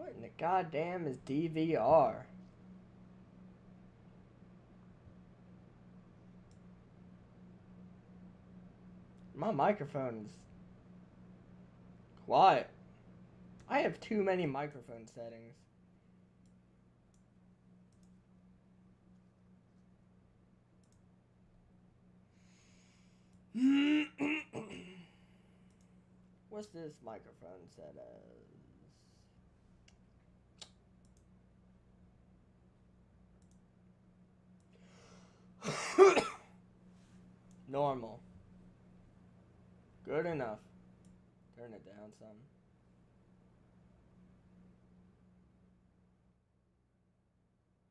What in the goddamn is DVR? My microphone is quiet. I have too many microphone settings. What's this microphone set as? Normal. Good enough. Turn it down some.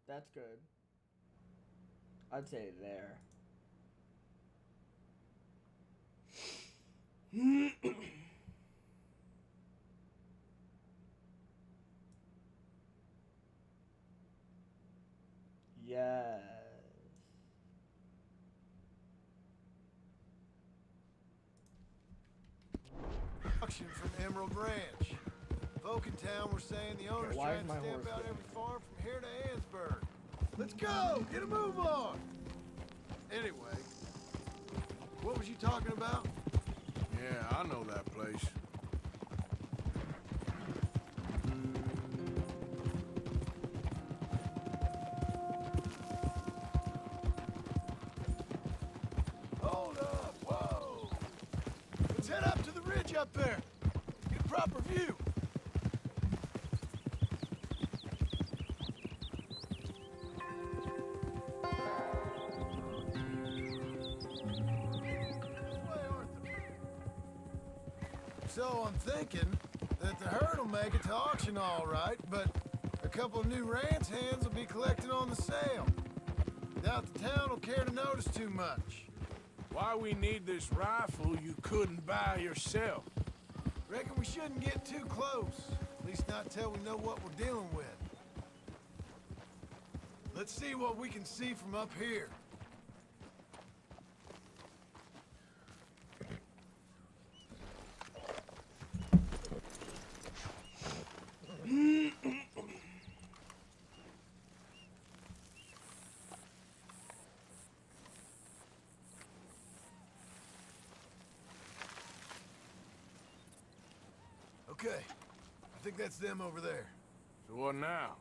That's good. I'd say there. Yes. Auction from Emerald Ranch. Folk in town were saying the owner's why is trying to my stamp horse out getting every farm from here to Ansburg. Let's go! Get a move on! Anyway, what was you talking about? Yeah, I know that place. Hold up! Whoa! Let's head up to the ridge up there. Get a proper view. So I'm thinking that the herd will make it to auction all right, but a couple of new ranch hands will be collecting on the sale. Doubt the town will care to notice too much. Why we need this rifle you couldn't buy yourself? Reckon we shouldn't get too close. At least not till we know what we're dealing with. Let's see what we can see from up here. Okay, I think that's them over there. So what now?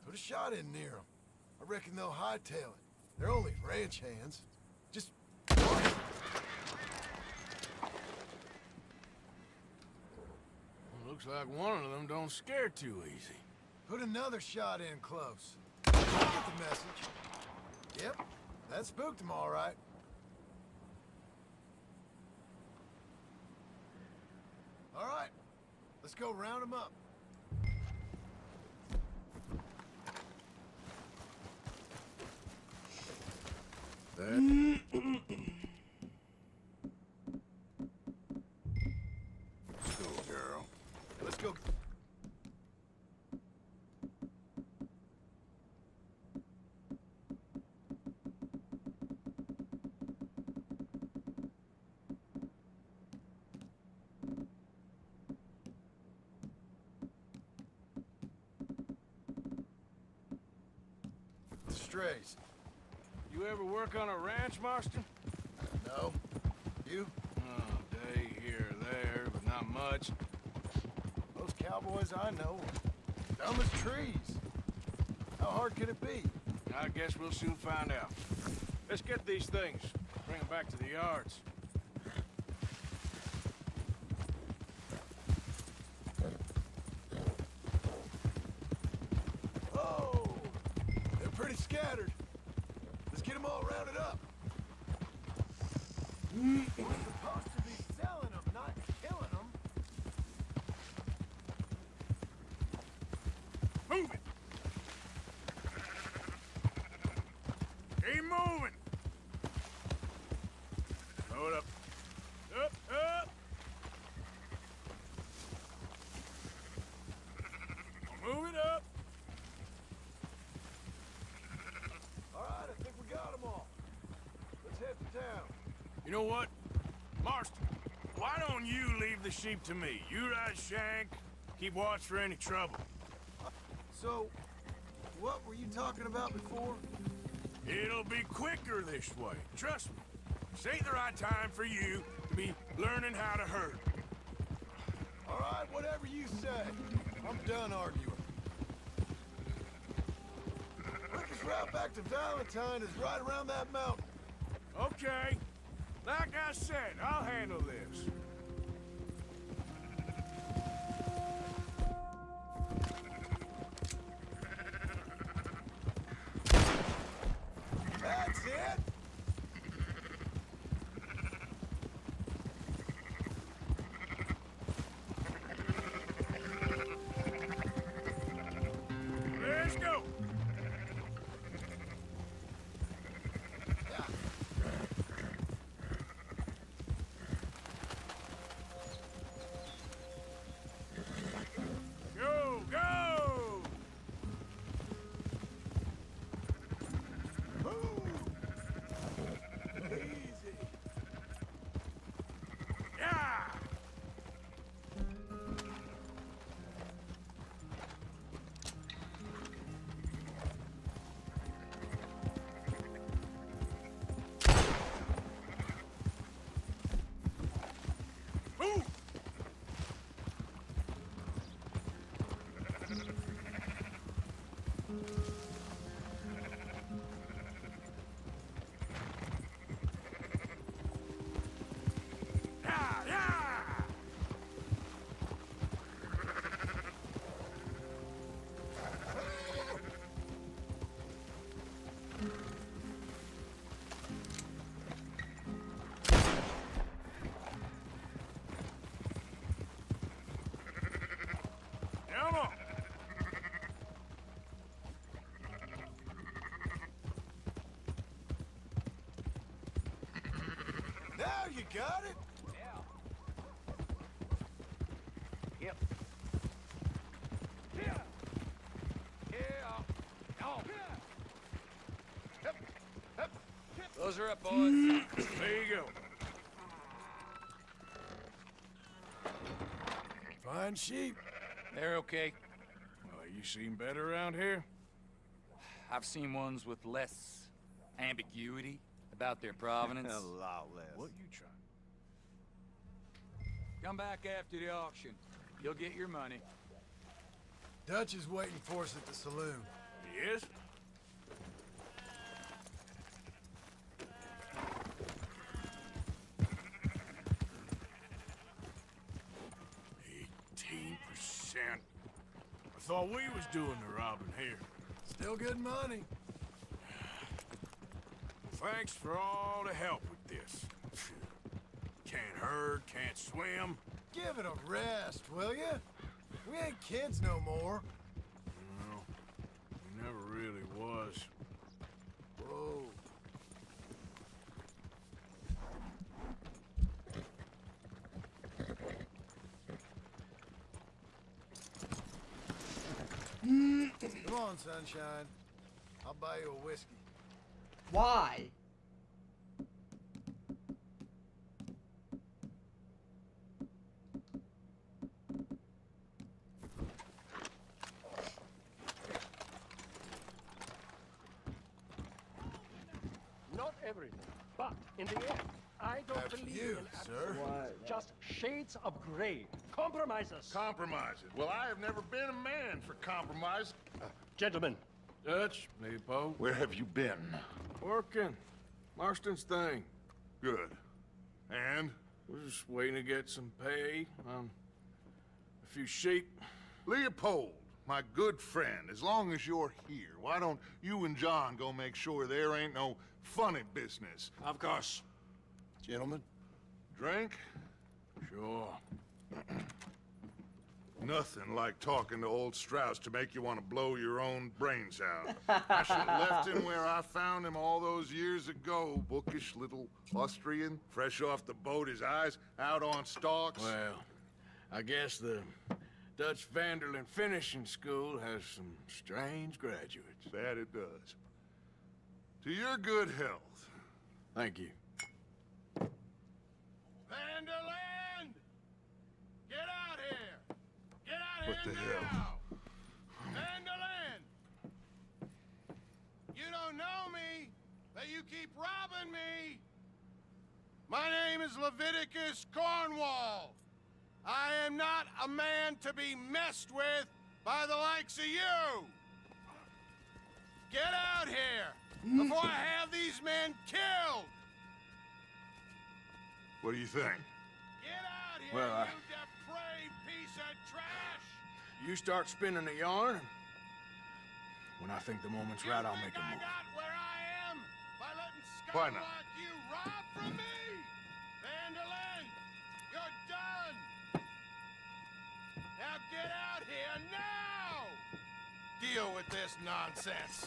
Put a shot in near them. I reckon they'll hightail it. They're only ranch hands. Just... Looks like one of them don't scare too easy. Put another shot in close. Get the message. Yep, that spooked them all right. All right, let's go round them up. That... Let's go, girl. Let's go. Strays. You ever work on a ranch, Marston? No. You? Oh, day here or there, but not much. Those cowboys I know are dumb as trees. How hard could it be? I guess we'll soon find out. Let's get these things. Bring them back to the yards. Oh! They're pretty scattered. Let's get them all rounded up. We're supposed to be selling them, not killing them. Move it! Keep moving! Hold up. Up, up! Move it up! All right, I think we got them all. Let's head to town. You know what? Marston, why don't you leave the sheep to me? You ride Shank, keep watch for any trouble. So, what were you talking about before? It'll be quicker this way. Trust me. This ain't the right time for you to be learning how to herd. All right, whatever you say. I'm done arguing. Quickest route back to Valentine is right around that mountain. Okay. Like I said, I'll handle this. That's it. Let's go. Go, go! Easy. Yeah! Move! Yeah, yeah! Come on! Now you got it. Yep. Those are up, boys. There you go. Fine sheep. They're okay. Well, you seem better around here. I've seen ones with less ambiguity about their provenance. A lot less. What you trying? Come back after the auction. You'll get your money. Dutch is waiting for us at the saloon. Yes? I thought we was doing the robbing here. Still good money. Thanks for all the help with this. Can't herd, can't swim. Give it a rest, will ya? We ain't kids no more. No, never really was. Whoa. Come on, sunshine. I'll buy you a whiskey. Why? Not everything, but in the end, I don't That's believe you, in sir. What? just shades of gray. Compromises. Compromise it. Well, I have never been a man for compromise. Gentlemen, Dutch, Leopold. Where have you been? Working. Marston's thing. Good. And? We're just waiting to get some pay on a few sheep. Leopold, my good friend, as long as you're here, why don't you and John go make sure there ain't no funny business? Of course. Gentlemen. Drink? Sure. Nothing like talking to old Strauss to make you want to blow your own brains out. I should have left him where I found him all those years ago. Bookish little Austrian, fresh off the boat, his eyes out on stalks. Well, I guess the Dutch Vanderlyn Finishing School has some strange graduates. That it does. To your good health. Thank you. Vanderland! Get out here! Get out What here the hell? now! Vanderland! you keep robbing me? My name is Leviticus Cornwall. I am not a man to be messed with by the likes of you. Get out here before I have these men killed. What do you think? Get out here, Well, you depraved piece of trash. You start spinning the yarn. When I think the moment's right, I'll make a I move. got where I am by letting Why scum not? like you rob from me. Vandalin, you're done. Now get out here now. Deal with this nonsense.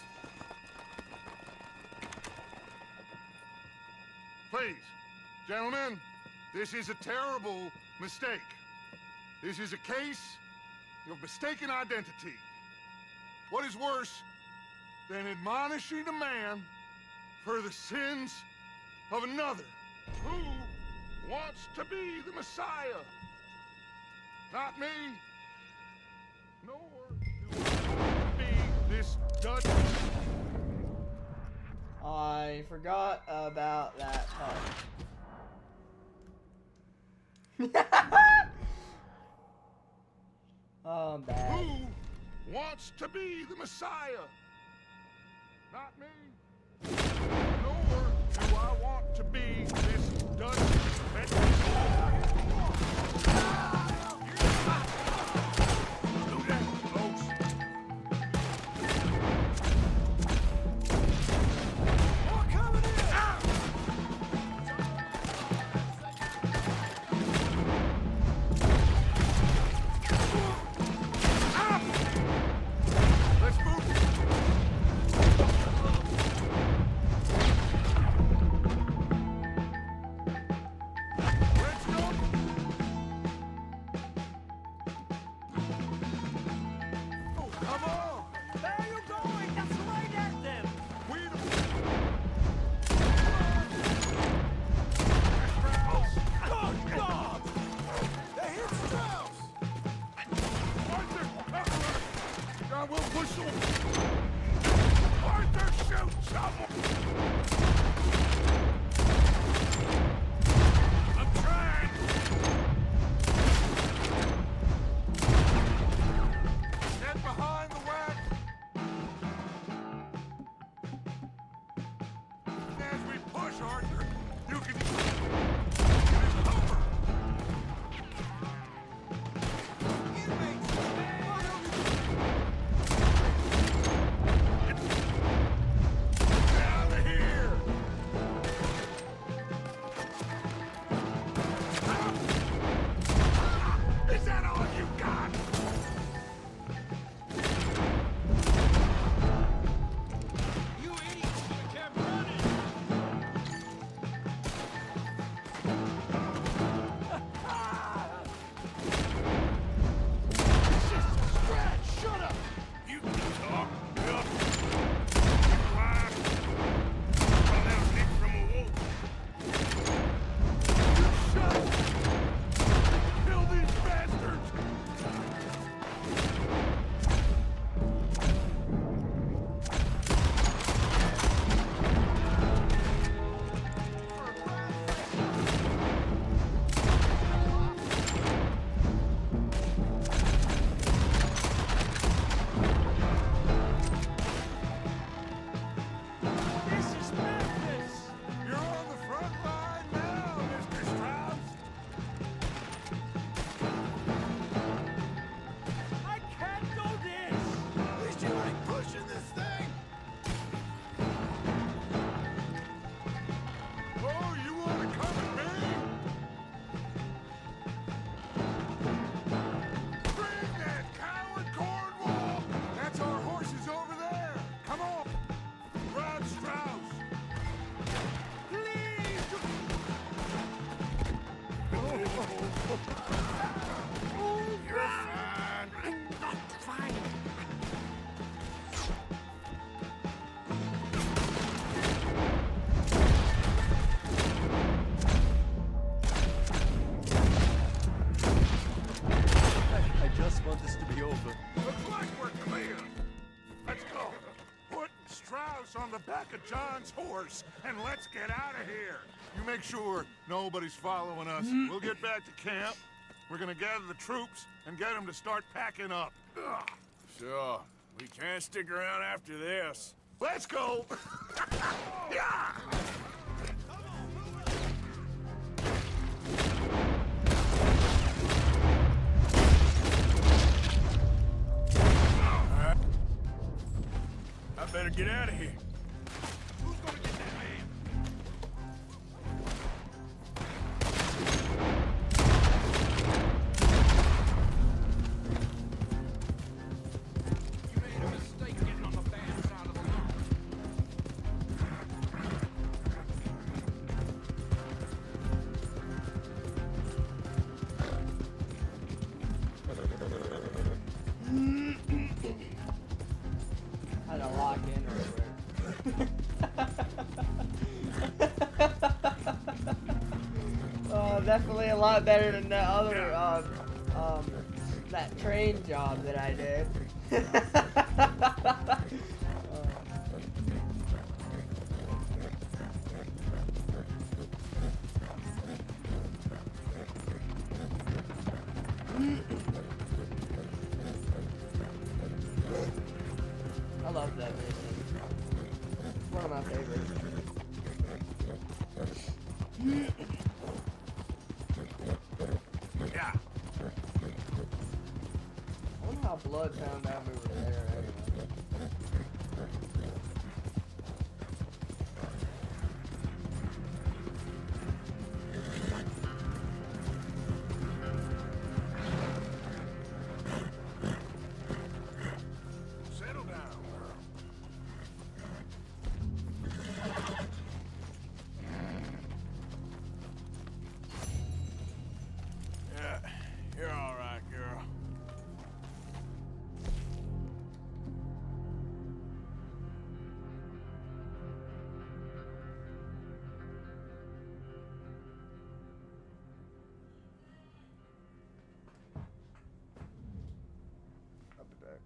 Please, gentlemen, this is a terrible mistake. This is a case of mistaken identity. What is worse than admonishing a man for the sins of another? Who wants to be the Messiah? Not me. Nor do I want to be this Dutch. I forgot about that part. Oh, I'm bad. Who wants to be the Messiah? Not me. Nor do I want to be this Dutch veteran. Do that, folks. More coming in. Let's move. Let's go. Oh, come on. Where are you going? That's right at them! We don't. Good God! They hit Strauss! Arthur, cover us. God, we'll push them. Arthur, shoot someone. I'm trying. Get behind the wagon. As we push, Arthur, you can get his cover. Get out of here! on the back of John's horse and let's get out of here. You make sure nobody's following us. We'll get back to camp. We're gonna gather the troops and get them to start packing up. Ugh. Sure. We can't stick around after this. Let's go! Yeah! I better get out of here. Who's gonna get that man? You made a mistake getting on the bad side of the law. Had to lock in real quick. Definitely a lot better than the other, that train job that I did. I love that mission. It's one of my favorites. Yeah. I wonder how Blood found out we were there anyway. Settle down, girl. Yeah, you're all right, girl. I'll be back.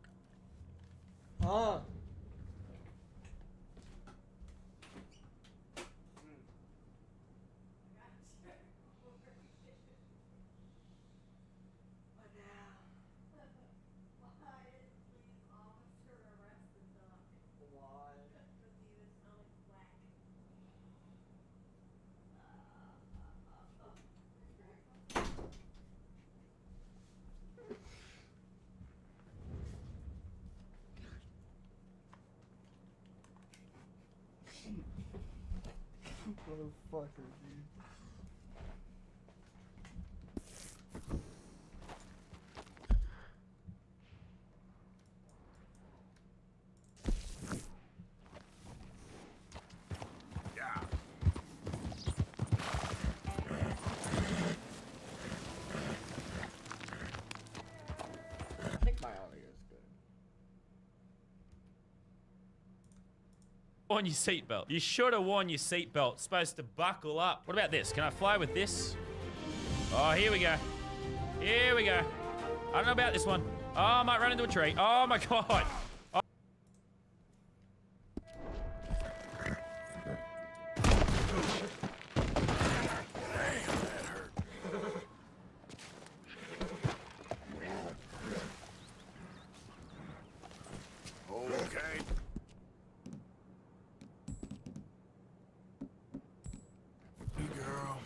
Huh? Motherfucker, dude. Yeah. I think my audio is good. On your seatbelt. You should have worn your seatbelt. Supposed to buckle up. What about this? Can I fly with this? Oh, here we go. Here we go. I don't know about this one. Oh, I might run into a tree. Oh my god. Oh. Okay. Hey, girl.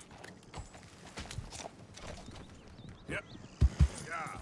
Yep. Yeah.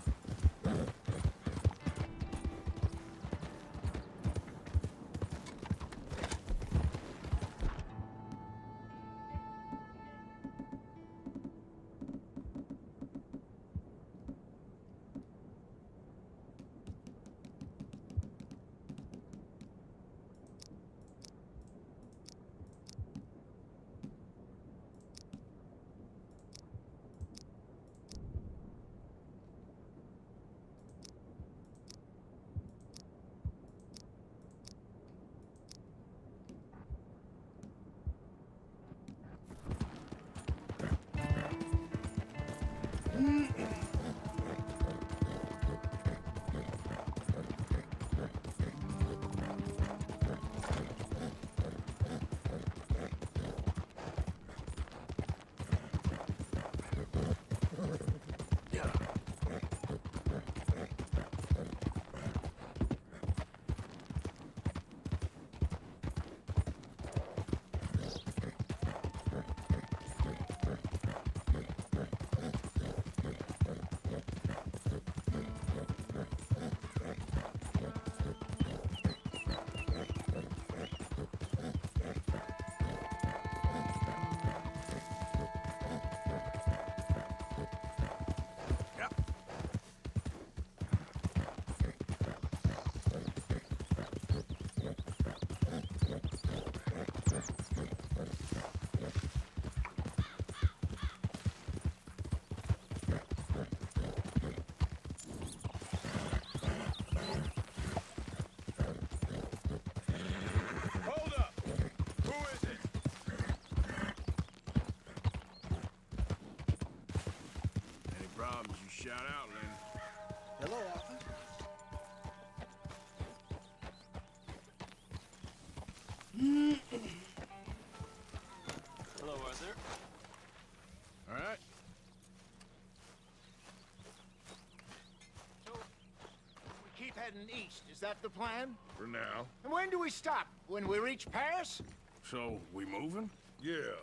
heading east. Is that the plan? For now. And when do we stop? When we reach Paris? So, we moving? Yeah.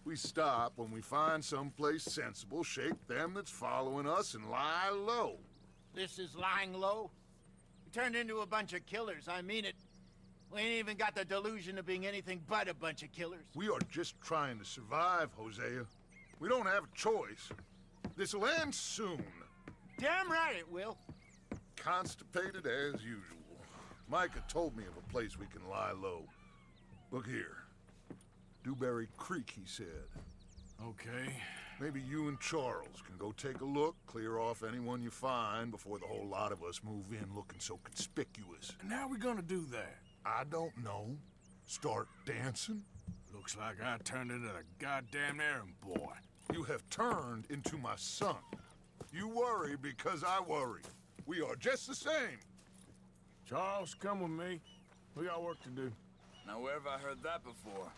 We stop when we find someplace sensible, shake them that's following us, and lie low. This is lying low? We turned into a bunch of killers, I mean it. We ain't even got the delusion of being anything but a bunch of killers. We are just trying to survive, Hosea. We don't have a choice. This'll end soon. Damn right it will. Constipated as usual. Micah told me of a place we can lie low. Look here. Dewberry Creek, he said. Okay. Maybe you and Charles can go take a look, clear off anyone you find before the whole lot of us move in looking so conspicuous. And how we gonna do that? I don't know. Start dancing? Looks like I turned into the goddamn errand boy. You have turned into my son. You worry because I worry. We are just the same. Charles, come with me. We got work to do. Now, where have I heard that before?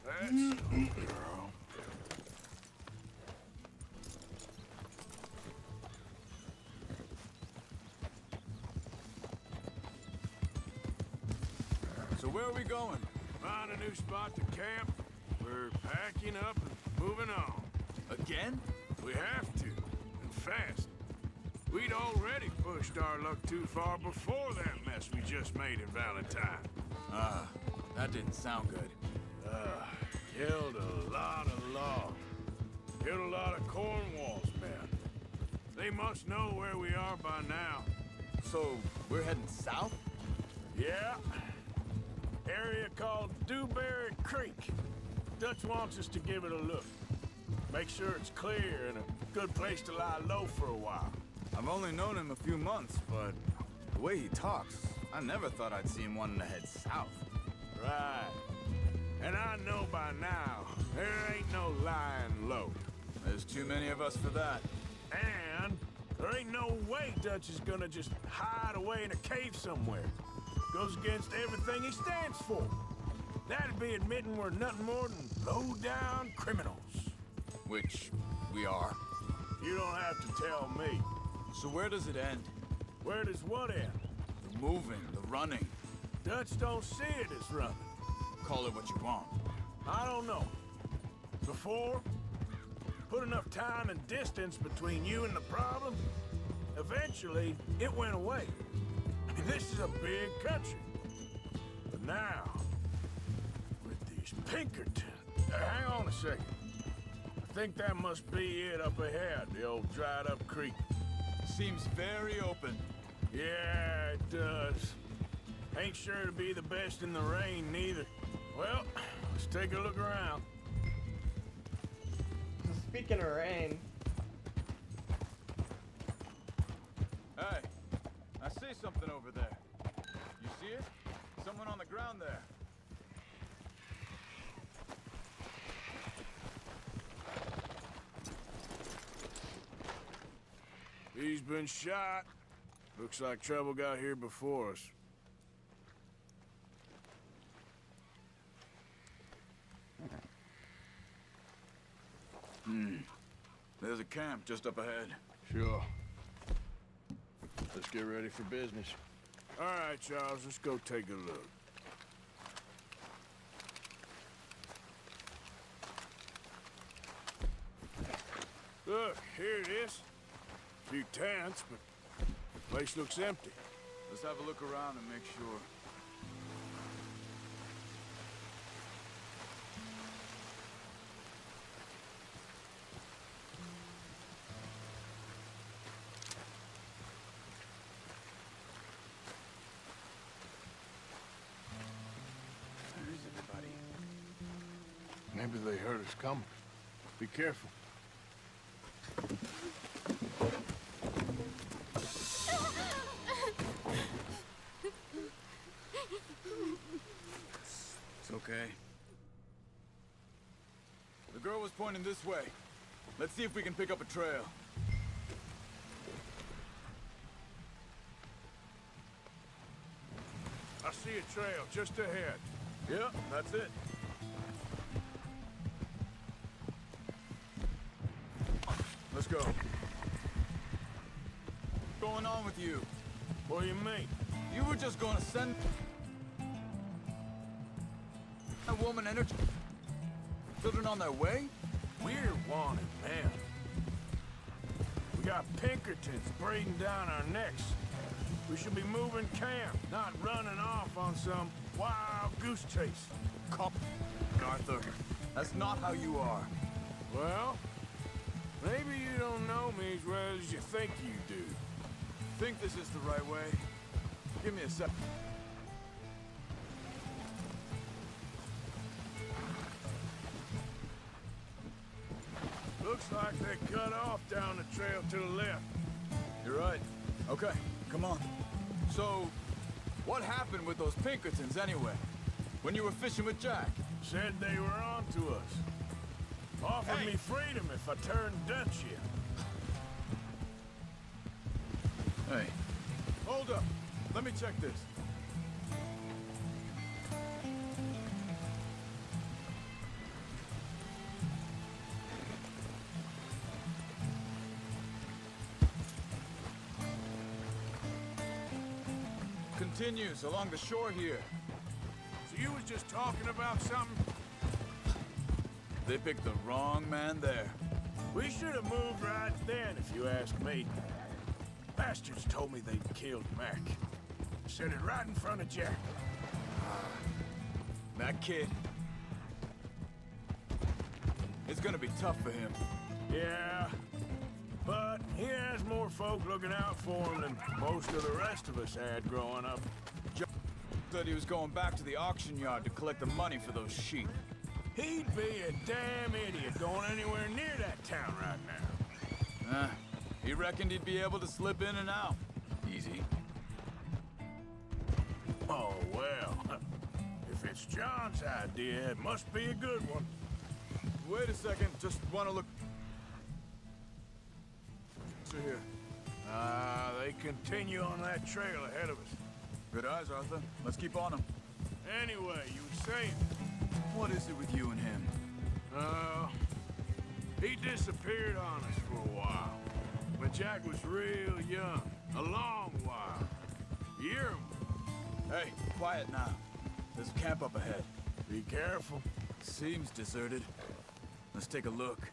That's the girl. So where are we going? Find a new spot to camp. We're packing up and moving on. Again? We have to, and fast. We'd already pushed our luck too far before that mess we just made in Valentine. That didn't sound good. Killed a lot of law. Killed a lot of Cornwall's men. They must know where we are by now. So, we're heading south? Yeah. Area called Dewberry Creek. Dutch wants us to give it a look. Make sure it's clear and a good place to lie low for a while. I've only known him a few months, but the way he talks, I never thought I'd see him wanting to head south. Right. And I know by now, there ain't no lying low. There's too many of us for that. And there ain't no way Dutch is gonna just hide away in a cave somewhere. Goes against everything he stands for. That'd be admitting we're nothing more than low-down criminals. Which we are. You don't have to tell me. So where does it end? Where does what end? The moving, the running. Dutch don't see it as running. Call it what you want. I don't know. Before, put enough time and distance between you and the problem, eventually it went away. I mean, this is a big country. But now, with these Pinkertons... hang on a second. I think that must be it up ahead, the old dried-up creek. Seems very open. Yeah, it does. Ain't sure to be the best in the rain, neither. Well, let's take a look around. Speaking of rain. Hey, I see something over there. You see it? Someone on the ground there. He's been shot. Looks like trouble got here before us. There's a camp just up ahead. Sure. Let's get ready for business. All right, Charles, let's go take a look. Look, here it is. A few tents, but the place looks empty. Let's have a look around and make sure. Where's everybody? Maybe they heard us coming. Be careful. It's okay. The girl was pointing this way. Let's see if we can pick up a trail. I see a trail just ahead. Yep, that's it. go. What's going on with you? What do you mean? You were just going to send a woman and her children on their way? We're wanted, man. We got Pinkertons breathing down our necks. We should be moving camp, not running off on some wild goose chase. Cop, Arthur. That's not how you are. Well, maybe you don't know me as well as you think you do. Think this is the right way? Give me a sec. Looks like they cut off down the trail to the left. You're right. Okay, come on. So, what happened with those Pinkertons anyway? When you were fishing with Jack? Said they were on to us. Offered me freedom if I turned Dutch here. Hey, hold up. Let me check this. Continues along the shore here. So you was just talking about something? They picked the wrong man there. We should have moved right then, if you ask me. Bastards told me they'd killed Mac. Said it right in front of Jack. That kid. It's gonna be tough for him. Yeah, but he has more folk looking out for him than most of the rest of us had growing up. Jack said he was going back to the auction yard to collect the money for those sheep. He'd be a damn idiot going anywhere near that town right now. He reckoned he'd be able to slip in and out. Easy. Oh, well. If it's John's idea, it must be a good one. Wait a second, just want to look... here. They continue on that trail ahead of us. Good eyes, Arthur. Let's keep on him. Anyway, you were saying... What is it with you and him? He disappeared on us for a while. When Jack was real young. A long while. You hear him? Hey, quiet now. There's a camp up ahead. Be careful. Seems deserted. Let's take a look.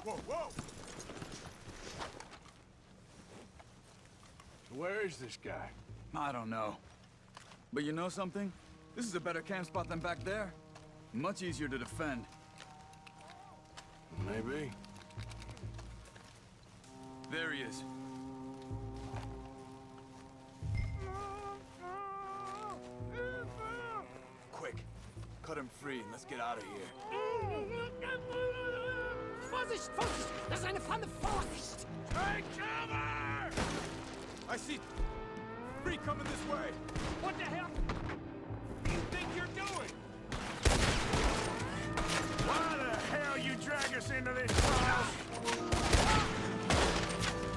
Whoa, whoa! Where is this guy? I don't know. But you know something? This is a better camp spot than back there. Much easier to defend. Maybe. There he is. Quick, cut him free and let's get out of here. Vorsicht, Vorsicht! Das ist eine Pfanne! Vorsicht! Take cover! I see three coming this way. What the hell do you think you're doing? Why the hell you drag us into this house?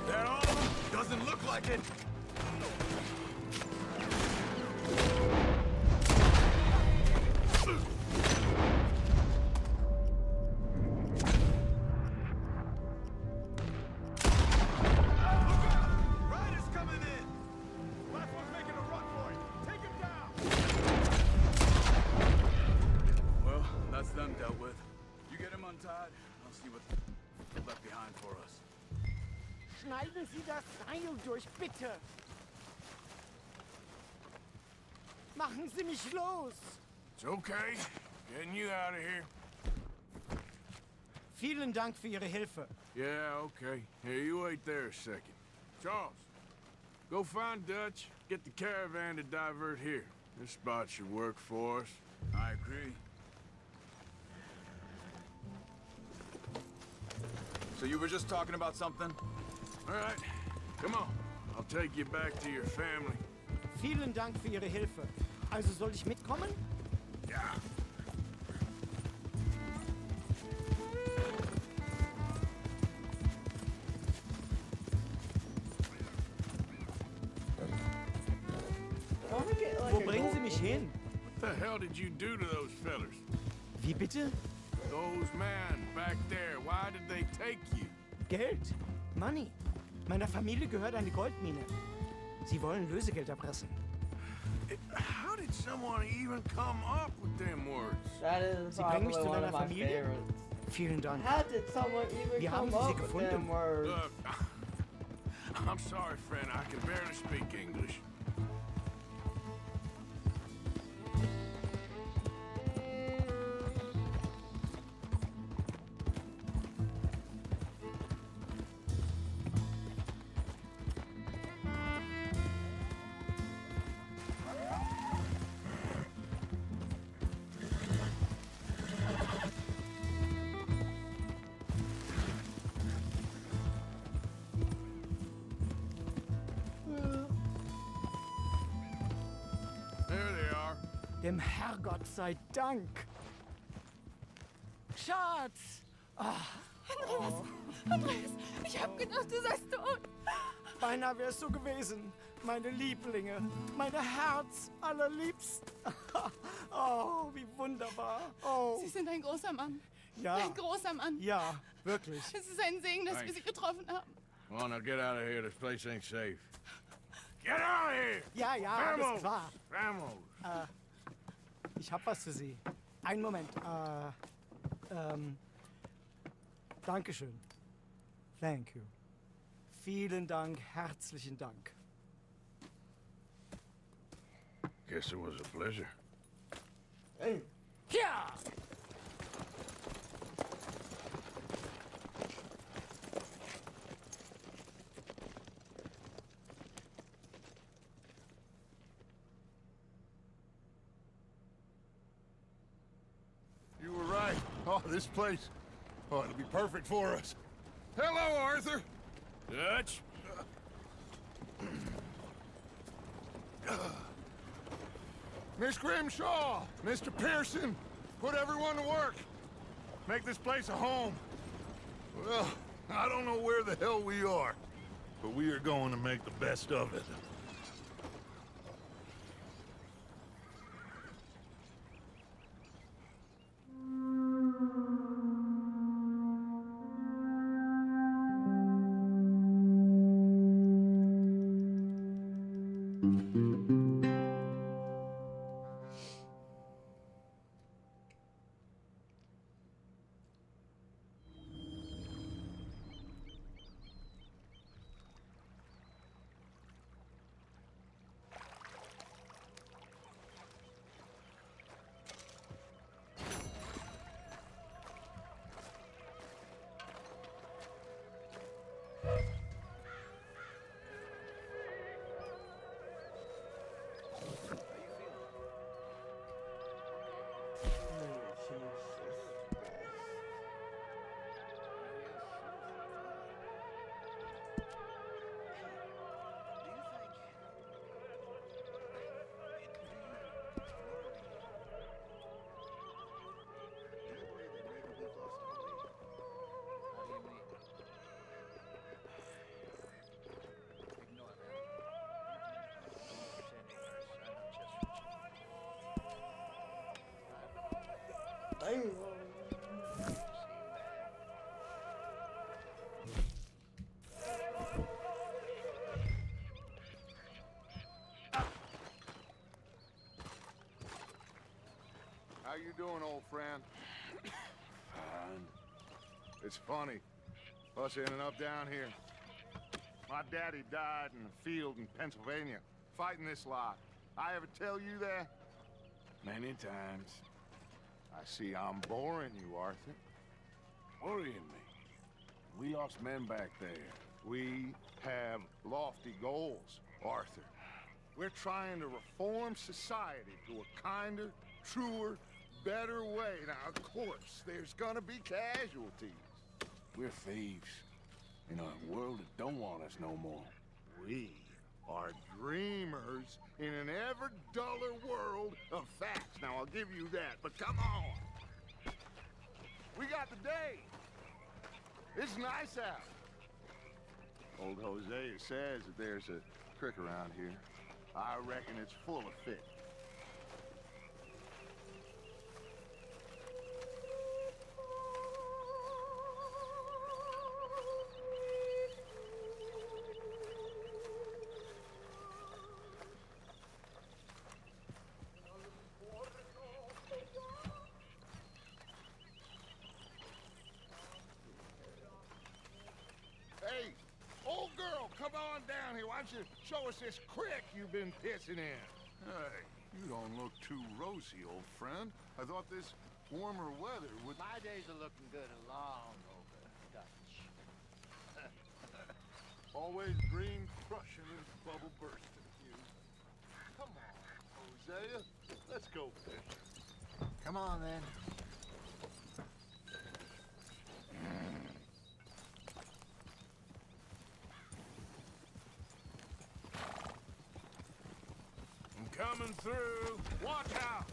That all of them? Doesn't look like it. Dealt with. You get him untied, I'll see what's left behind for us. Schneiden Sie das Seil durch, bitte! Machen Sie mich los! It's okay. Getting you out of here. Vielen Dank für Ihre Hilfe. Yeah, okay. Here, you wait there a second. Charles, go find Dutch, get the caravan to divert here. This spot should work for us. I agree. So you were just talking about something? All right, come on. I'll take you back to your family. Vielen Dank für Ihre Hilfe. Also soll ich mitkommen? Yeah. Wohin? What the hell did you do to those fellers? Wie bitte? Those men back there, why did they take you? Geld. Money. Meiner Familie gehört eine Goldmine. Sie wollen Lösegeld erpressen. How did someone even come up with them words? That is Sie bringen probably mich zu one deiner of my Familie? favorites. Vielen Dank. How did someone even Wie haben come Sie sie up with gefunden? them words? Look, I'm sorry, friend. I can barely speak English. There they are. Dem Herrgott sei Dank. Schatz! Andreas, ich hab gedacht, du seist tot. Beinahe wärst du gewesen. Meine Lieblinge. Meine Herz allerliebst. Oh, wie wunderbar. Oh, Sie sind ein großer Mann. ja. Ein großer Mann. Ja, wirklich. Es ist ein Segen, dass wir Thanks. Sie getroffen haben. Come on, now get out of here. This place ain't safe. Get out of here! Ja, ja, alles Vamos! klar. Vamos! Ich hab was für Sie. Einen Moment. Dankeschön. Thank you. Vielen Dank, herzlichen Dank. Guess it was a pleasure. Hey, Ja! You were right. Oh, this place. Oh, it'll be perfect for us. Hello, Arthur. Dutch? Miss Grimshaw, Mr. Pearson, put everyone to work. Make this place a home. Well, I don't know where the hell we are, but we are going to make the best of it. How you doing, old friend? Fine. It's funny, us ending up down here. My daddy died in a field in Pennsylvania, fighting this lot. I ever tell you that? Many times. I see I'm boring you, Arthur. Worrying me. We lost men back there. We have lofty goals, Arthur. We're trying to reform society to a kinder, truer, better way. Now, of course, there's gonna be casualties. We're thieves. In a world that don't want us no more. We are dreamers in an ever duller world of facts. Now, I'll give you that, but come on. We got the day. It's nice out. Old Hosea says that there's a creek around here. I reckon it's full of fish. Why don't you show us this creek you've been pissing in? Hey, you don't look too rosy, old friend. I thought this warmer weather would... My days are looking good along over Dutch. Always green crushing and bubble bursting, you. Come on, Hosea. Let's go fishing. Come on, then. I'm coming through. Watch out!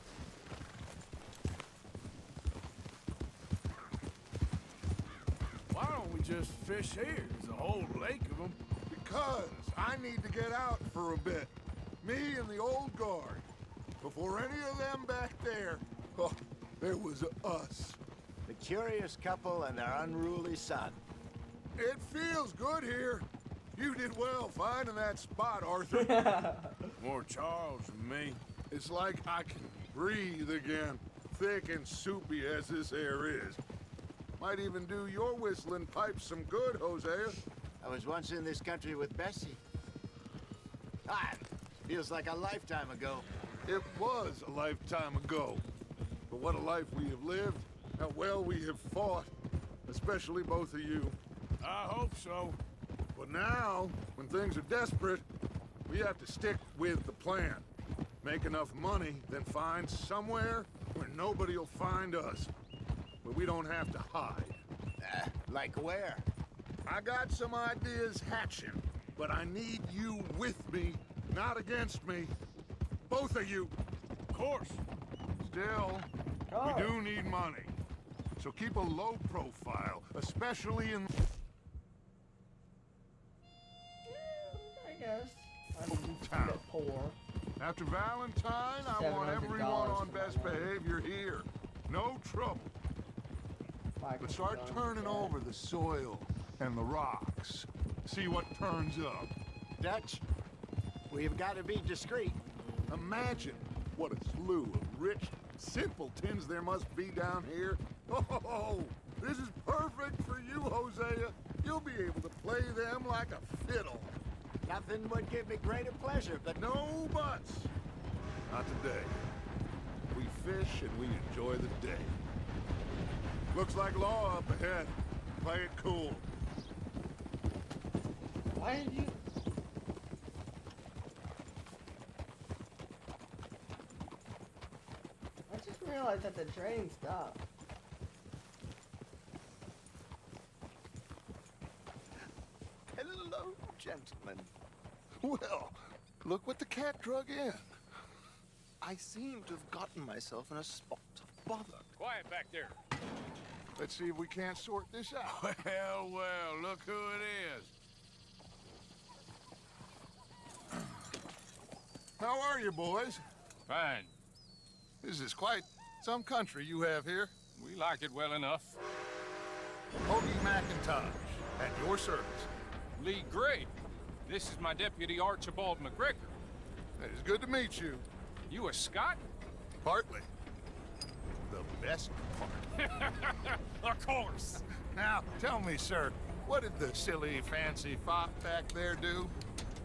Why don't we just fish here? There's a whole lake of them. Because I need to get out for a bit. Me and the old guard. Before any of them back there, oh, there was us. The curious couple and their unruly son. It feels good here. You did well finding that spot, Arthur. More Charles than me. It's like I can breathe again, thick and soupy as this air is. Might even do your whistling pipes some good, Hosea. I was once in this country with Bessie. Ah, feels like a lifetime ago. It was a lifetime ago. But what a life we have lived, how well we have fought, especially both of you. I hope so. But now, when things are desperate, we have to stick with the plan. Make enough money, then find somewhere where nobody will find us. Where we don't have to hide. Like where? I got some ideas hatching, but I need you with me, not against me. Both of you. Of course. Still, we do need money. So keep a low profile, especially in... I guess. I'm Town. a bit poor. After Valentine, I want everyone on $700 best for my behavior here. No trouble. But start turning over the soil and the rocks. See what turns up. Dutch, we've got to be discreet. Imagine what a slew of rich simpletons there must be down here. Oh, this is perfect for you, Hosea. You'll be able to play them like a fiddle. Nothing would give me greater pleasure, but No buts. Not today. We fish and we enjoy the day. Looks like law up ahead. Play it cool. Why did you? I just realized that the train stopped. hello, gentlemen. Well, look what the cat drug in. I seem to have gotten myself in a spot of bother. Quiet back there. Let's see if we can't sort this out. Well, well, look who it is. How are you, boys? Fine. This is quite some country you have here. We like it well enough. Hoagie McIntosh, at your service. Lee Gray. This is my deputy Archibald McGregor. It is good to meet you. You a Scot? Partly. The best part. Of course. Now, tell me, sir, what did the silly, fancy fop back there do?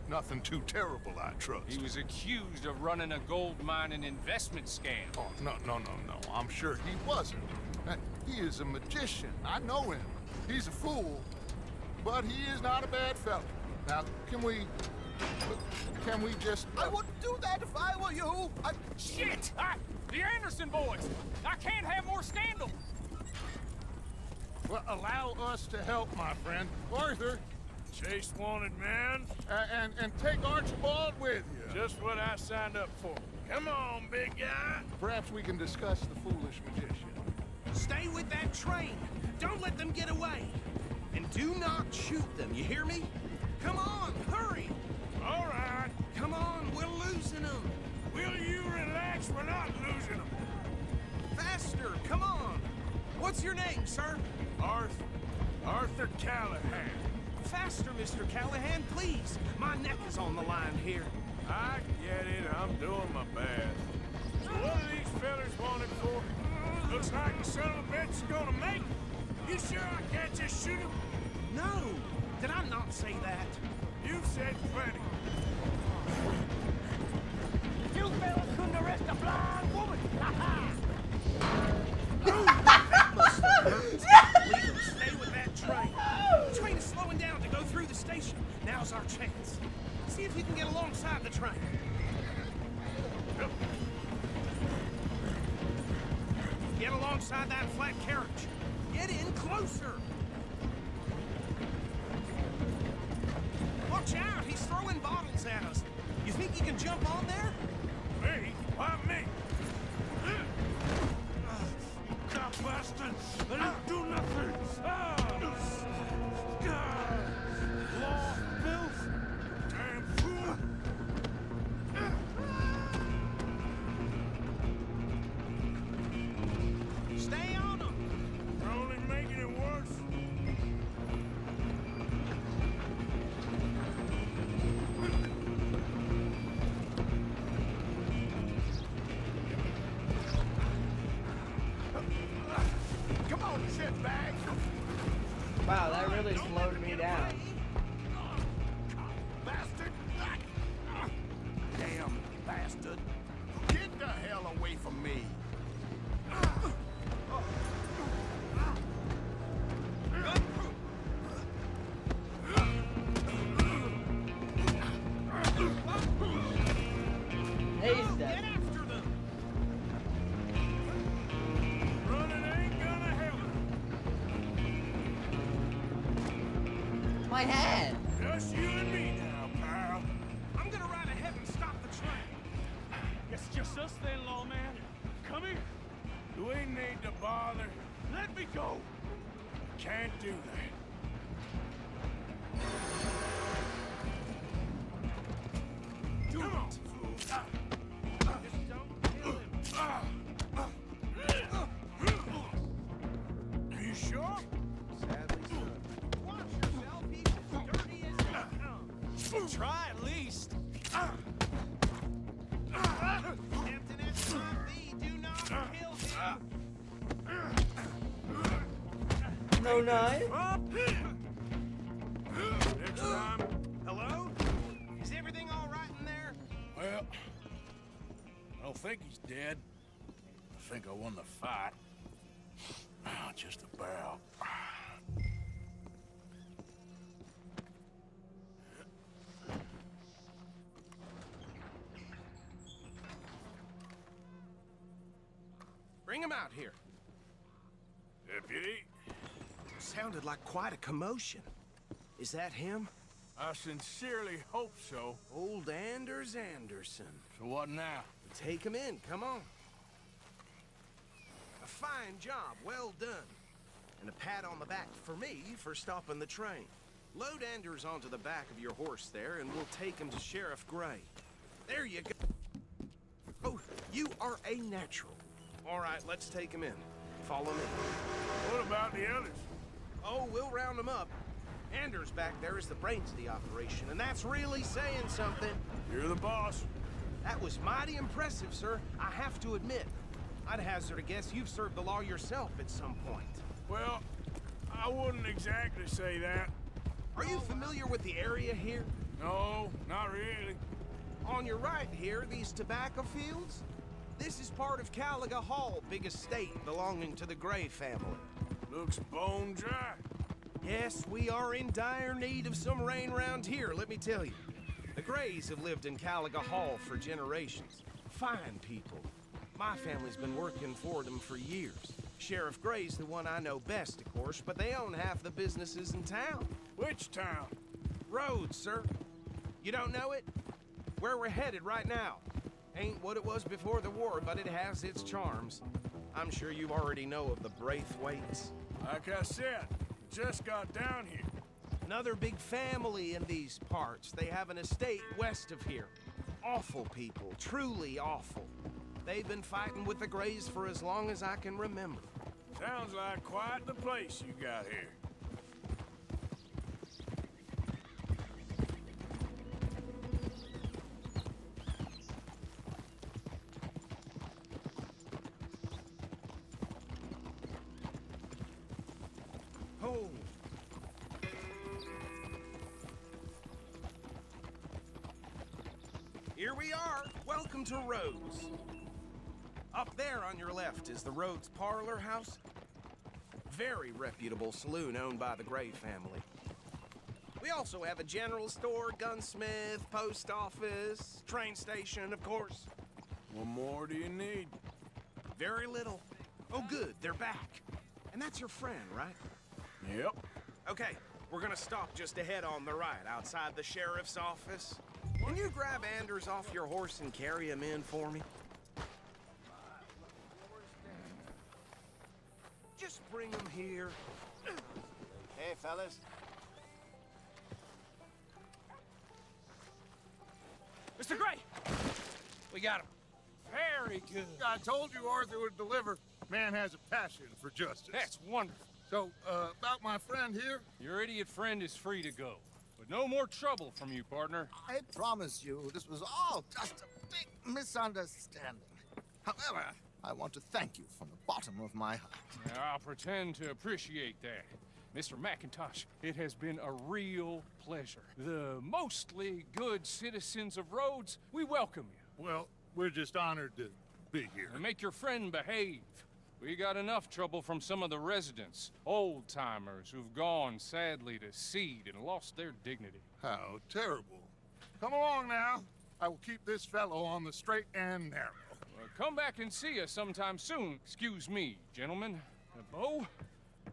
Nothing too terrible, I trust. He was accused of running a gold mining investment scam. Oh, no. I'm sure he wasn't. He is a magician. I know him. He's a fool, but he is not a bad fellow. Now, can we just... I wouldn't do that if I were you. Shit! The Anderson boys! I can't have more scandal! Well, allow us to help, my friend. Arthur, Chase wanted man. and take Archibald with you. Just what I signed up for. Come on, big guy. Perhaps we can discuss the foolish magician. Stay with that train. Don't let them get away. And do not shoot them, you hear me? Come on, hurry. All right. Come on, we're losing them. Will you relax? We're not losing them. Faster, come on. What's your name, sir? Arthur Callahan. Faster, Mr. Callahan, please. My neck is on the line here. I get it. I'm doing my best. So what are these fellas wanted for? Looks like the son of a bitch is gonna make it. You sure I can't just shoot him? No, did I not say that? You've said plenty. You fellas couldn't arrest a blind woman! Ha-ha! Must have hurt. Leave them. Stay with that train. The train is slowing down to go through the station. Now's our chance. See if you can get alongside the train. Get alongside that flat carriage. Get in closer. Watch out, he's throwing bottles at us. You think you can jump on there? Me? Why me? God bastards! I didn't do nothing! Law, filth! Damn fool! Stay on him. You're only making it worse. Come on, shitbag. Wow, that really slowed me down. Bastard! Damn bastard! Get the hell away from me! He's dead. Get after them! Running ain't gonna help. My head. Just you and me now, pal. I'm gonna ride ahead and stop the train. It's just us then, lawman. Come here. You ain't need to bother. Let me go. Can't do that. Do Come on, it. fool. Just don't kill him. Are you sure? Sadly, so. Watch yourself. He's as dirty as they come. Try at least. Captain S.I.V., do not kill him. No knife. Up. Next time. Hello? Is everything all right in there? Well, I don't think he's dead. I think I won the fight. Just about. Bring him out here. Deputy, Sounded like quite a commotion. Is that him? I sincerely hope so. Old Anders Anderson. So what now? Take him in, come on. A fine job, well done. And a pat on the back for me for stopping the train. Load Anders onto the back of your horse there, and we'll take him to Sheriff Gray. There you go. Oh, you are a natural. All right, let's take him in. Follow me. What about the others? Oh, we'll round them up. Anders back there is the brains of the operation, and that's really saying something. You're the boss. That was mighty impressive, sir. I have to admit. I'd hazard a guess you've served the law yourself at some point. Well, I wouldn't exactly say that. Are you familiar with the area here? No, not really. On your right here, these tobacco fields? This is part of Caliga Hall, big estate belonging to the Gray family. Looks bone dry. Yes, we are in dire need of some rain round here, let me tell you. The Grays have lived in Caliga Hall for generations. Fine people. My family's been working for them for years. Sheriff Gray's the one I know best, of course, but they own half the businesses in town. Which town? Rhodes, sir. You don't know it? Where we're headed right now. Ain't what it was before the war, but it has its charms. I'm sure you already know of the Braithwaites. Like I said, just got down here. Another big family in these parts. They have an estate west of here. Awful people, truly awful. They've been fighting with the Grays for as long as I can remember. Sounds like quite the place you got here. Oh. here we are. Welcome to Rhodes. Up there on your left is the Rhodes Parlor House. Very reputable saloon owned by the Gray family. We also have a general store, gunsmith, post office, train station, of course. What more do you need? Very little. Oh, good, they're back. And that's your friend, right? Yep. Okay, we're gonna stop just ahead on the right, outside the sheriff's office. Can you grab Anders off your horse and carry him in for me? Just bring him here. Hey, fellas. Mr. Gray! We got him. Very good. I told you Arthur would deliver. Man has a passion for justice. That's wonderful. So, about my friend here? Your idiot friend is free to go. But no more trouble from you, partner. I promise you, this was all just a big misunderstanding. However, I want to thank you from the bottom of my heart. Now, I'll pretend to appreciate that. Mr. McIntosh, it has been a real pleasure. The mostly good citizens of Rhodes, we welcome you. Well, we're just honored to be here. And make your friend behave. We got enough trouble from some of the residents, old-timers who've gone, sadly, to seed and lost their dignity. How terrible. Come along now. I will keep this fellow on the straight and narrow. Come back and see us sometime soon. Excuse me, gentlemen. Bo,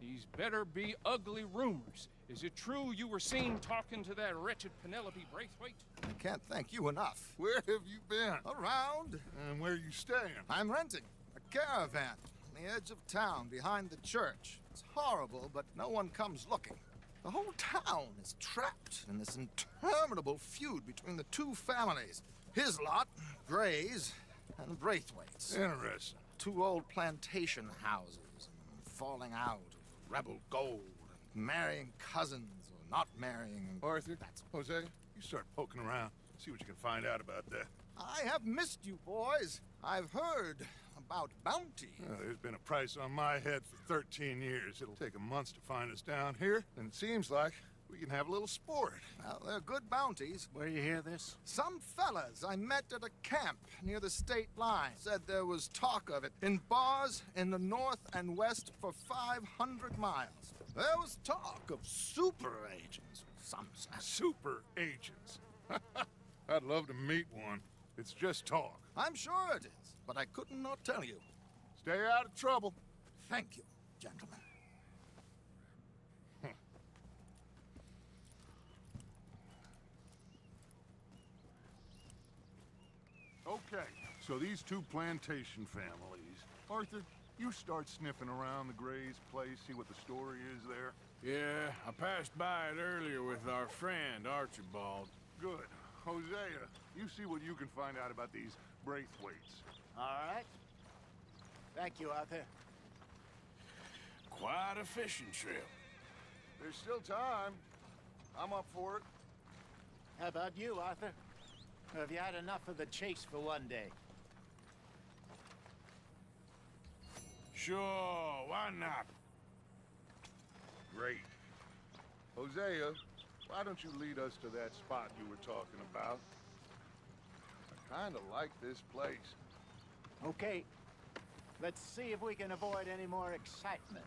these better be ugly rumors. Is it true you were seen talking to that wretched Penelope Braithwaite? I can't thank you enough. Where have you been? Around. And where you staying? I'm renting a caravan on the edge of town behind the church. It's horrible, but no one comes looking. The whole town is trapped in this interminable feud between the two families. His lot, Gray's, and Braithwaite's. Interesting. Two old plantation houses, falling out of rebel gold, and marrying cousins or not marrying. Arthur, Jose, you start poking around. See what you can find out about that. I have missed you, boys. I've heard about bounty. There's been a price on my head for 13 years. It'll take a month to find us down here, and it seems like we can have a little sport. Well, they're good bounties. Where you hear this? Some fellas I met at a camp near the state line said there was talk of it in bars in the north and west for 500 miles. There was talk of super agents, some said. Super agents. I'd love to meet one. It's just talk. I'm sure it is, but I could not tell you. Stay out of trouble. Thank you, gentlemen. Okay, so these two plantation families. Arthur, you start sniffing around the Gray's place, see what the story is there. Yeah, I passed by it earlier with our friend, Archibald. Good. Hosea, you see what you can find out about these Braithwaites. All right. Thank you, Arthur. Quite a fishing trip. There's still time. I'm up for it. How about you, Arthur? Or have you had enough of the chase for one day? Sure, why not? Great. Hosea, why don't you lead us to that spot you were talking about? I kinda like this place. Okay. Let's see if we can avoid any more excitement.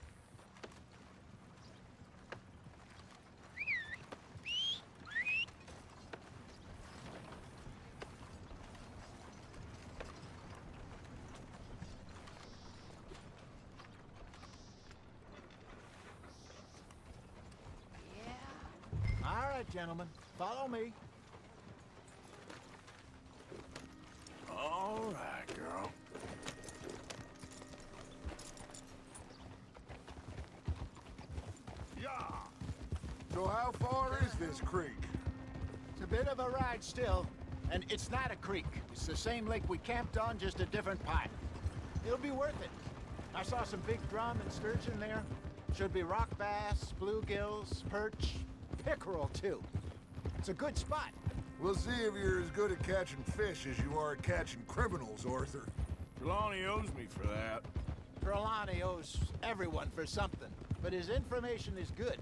All right, gentlemen, follow me. All right, girl. Yeah. So how far is this creek? It's a bit of a ride still, and it's not a creek. It's the same lake we camped on, just a different part. It'll be worth it. I saw some big drum and sturgeon there. Should be rock bass, bluegills, perch, pickerel too. It's a good spot. We'll see if you're as good at catching fish as you are at catching criminals, Arthur. Trelawney owes me for that. Trelawney owes everyone for something, but his information is good.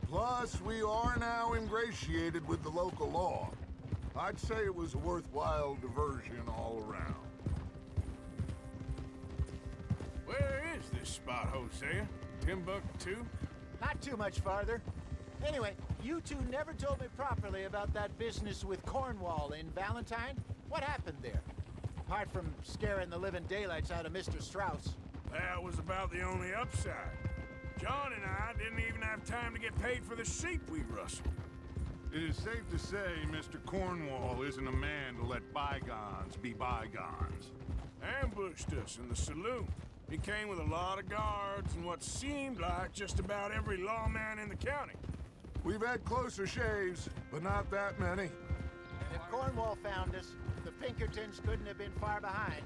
Plus, we are now ingratiated with the local law. I'd say it was a worthwhile diversion all around. Where is this spot, Hosea? Timbuktu? Not too much farther. Anyway, you two never told me properly about that business with Cornwall in Valentine. What happened there? Apart from scaring the living daylights out of Mr. Strauss. That was about the only upside. John and I didn't even have time to get paid for the sheep we rustled. It is safe to say Mr. Cornwall isn't a man to let bygones be bygones. Ambushed us in the saloon. He came with a lot of guards and what seemed like just about every lawman in the county. We've had closer shaves, but not that many. If Cornwall found us, the Pinkertons couldn't have been far behind.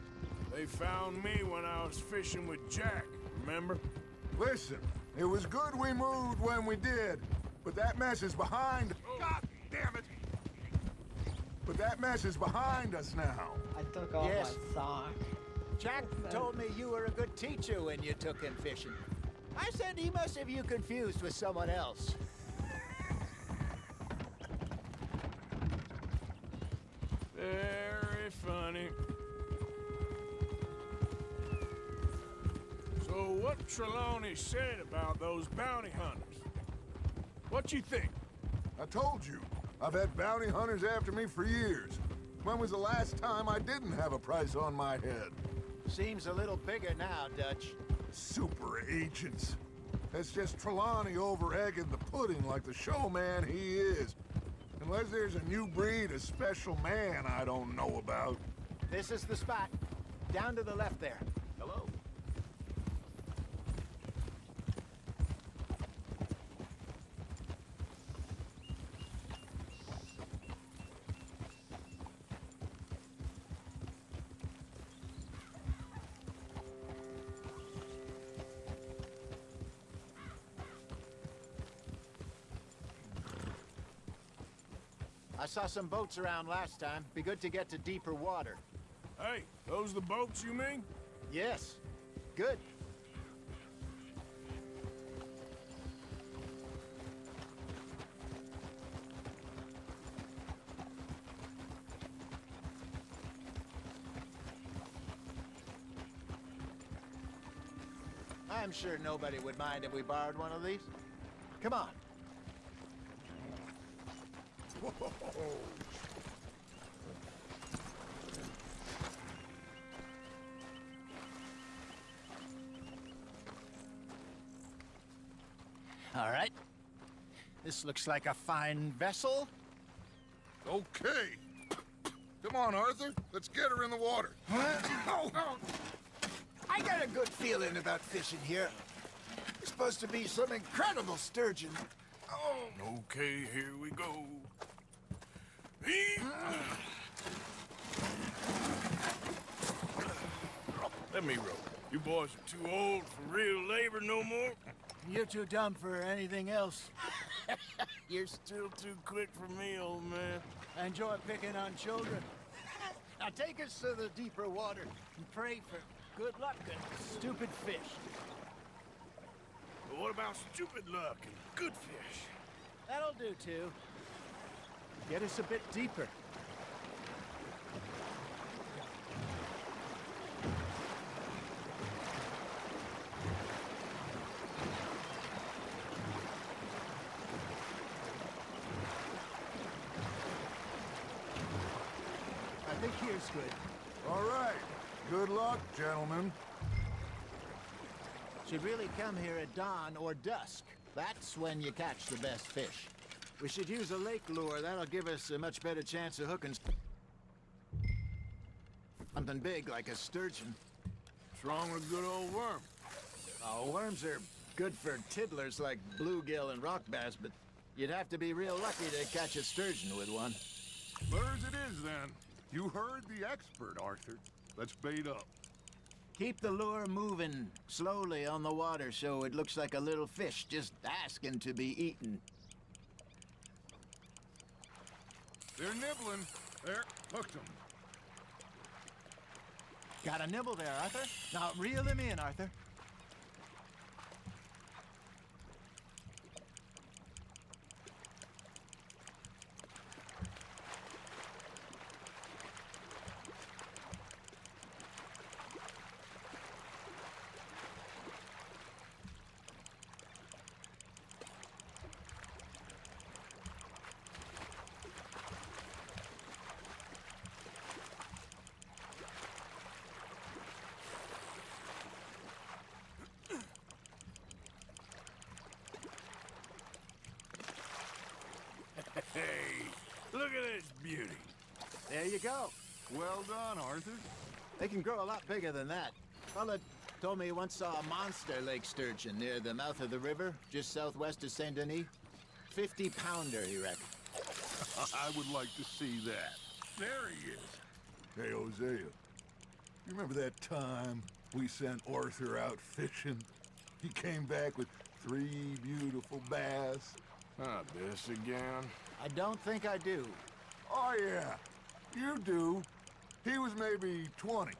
They found me when I was fishing with Jack, remember? Listen, it was good we moved when we did, but that mess is behind... God damn it! But that mess is behind us now. I took off Yes. my sock. Jack told me you were a good teacher when you took him fishing. I said he must have you confused with someone else. Very funny. So what Trelawney said about those bounty hunters? What you think? I told you, I've had bounty hunters after me for years. When was the last time I didn't have a price on my head? Seems a little bigger now, Dutch. Super agents. That's just Trelawney over-egging the pudding like the showman he is. Unless there's a new breed of special man I don't know about. This is the spot. Down to the left there. Hello. I saw some boats around last time. Be good to get to deeper water. Hey, those the boats you mean? Yes. Good. I'm sure nobody would mind if we borrowed one of these. Come on. All right. This looks like a fine vessel. Okay. Come on, Arthur. Let's get her in the water. Oh, I got a good feeling about fishing here. It's supposed to be some incredible sturgeon. Oh. Okay, here we go. Let me row. You boys are too old for real labor no more. You're too dumb for anything else. You're still too quick for me, old man. I enjoy picking on children. Now take us to the deeper water and pray for good luck and stupid fish. But what about stupid luck and good fish? That'll do, too. Get us a bit deeper. I think here's good. All right. Good luck, gentlemen. Should really come here at dawn or dusk. That's when you catch the best fish. We should use a lake lure. That'll give us a much better chance of hooking something big like a sturgeon. What's wrong with a good old worm? Oh, worms are good for tiddlers like bluegill and rock bass, but you'd have to be real lucky to catch a sturgeon with one. Lures it is, then. You heard the expert, Arthur. Let's bait up. Keep the lure moving slowly on the water so it looks like a little fish just asking to be eaten. They're nibbling. There, hooked them. Got a nibble there, Arthur. Now reel him in, Arthur. Look at this beauty. There you go. Well done, Arthur. They can grow a lot bigger than that. Fella told me he once saw a monster lake sturgeon near the mouth of the river, just southwest of Saint Denis. 50-pounder, he reckoned. I would like to see that. There he is. Hey, Hosea. You remember that time we sent Arthur out fishing? He came back with 3 beautiful bass. Not this again. I don't think I do. Oh, yeah. You do. He was maybe 20.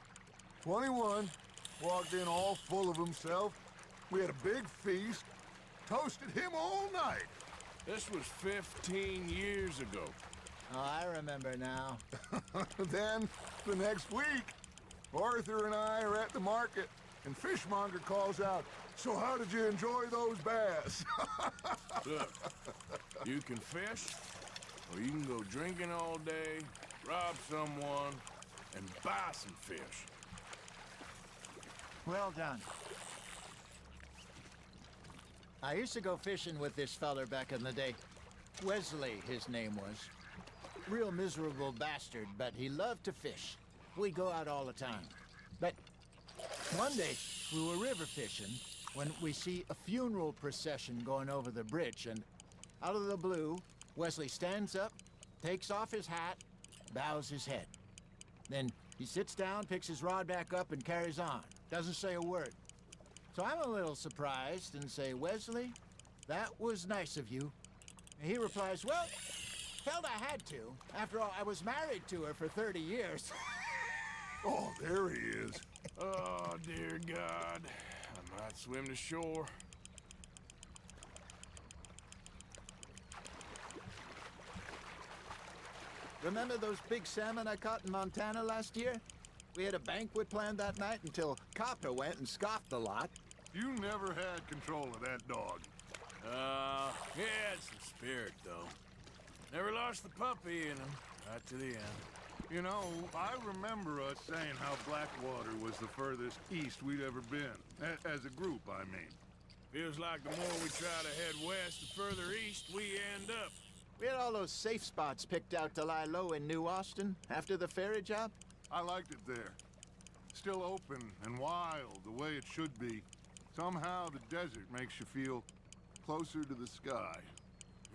21. Walked in all full of himself. We had a big feast. Toasted him all night. This was 15 years ago. Oh, I remember now. Then, the next week, Arthur and I are at the market, and Fishmonger calls out, "So how did you enjoy those bass?" Look, you can fish, or you can go drinking all day, rob someone, and buy some fish. Well done. I used to go fishing with this feller back in the day. Wesley, his name was. Real miserable bastard, but he loved to fish. We'd go out all the time. But one day, we were river fishing when we see a funeral procession going over the bridge, and out of the blue, Wesley stands up, takes off his hat, bows his head. Then he sits down, picks his rod back up, and carries on. Doesn't say a word. So I'm a little surprised and say, "Wesley, that was nice of you." And he replies, "Well, felt I had to. After all, I was married to her for 30 years. Oh, there he is. Oh, dear God. I might swim to shore. Remember those big salmon I caught in Montana last year? We had a banquet planned that night until Copper went and scoffed a lot. You never had control of that dog. He had some spirit, though. Never lost the puppy in him, right to the end. You know, I remember us saying how Blackwater was the furthest east we'd ever been. As a group, I mean. Feels like the more we try to head west, the further east we end up. We had all those safe spots picked out to lie low in New Austin after the ferry job. I liked it there. Still open and wild, the way it should be. Somehow the desert makes you feel closer to the sky.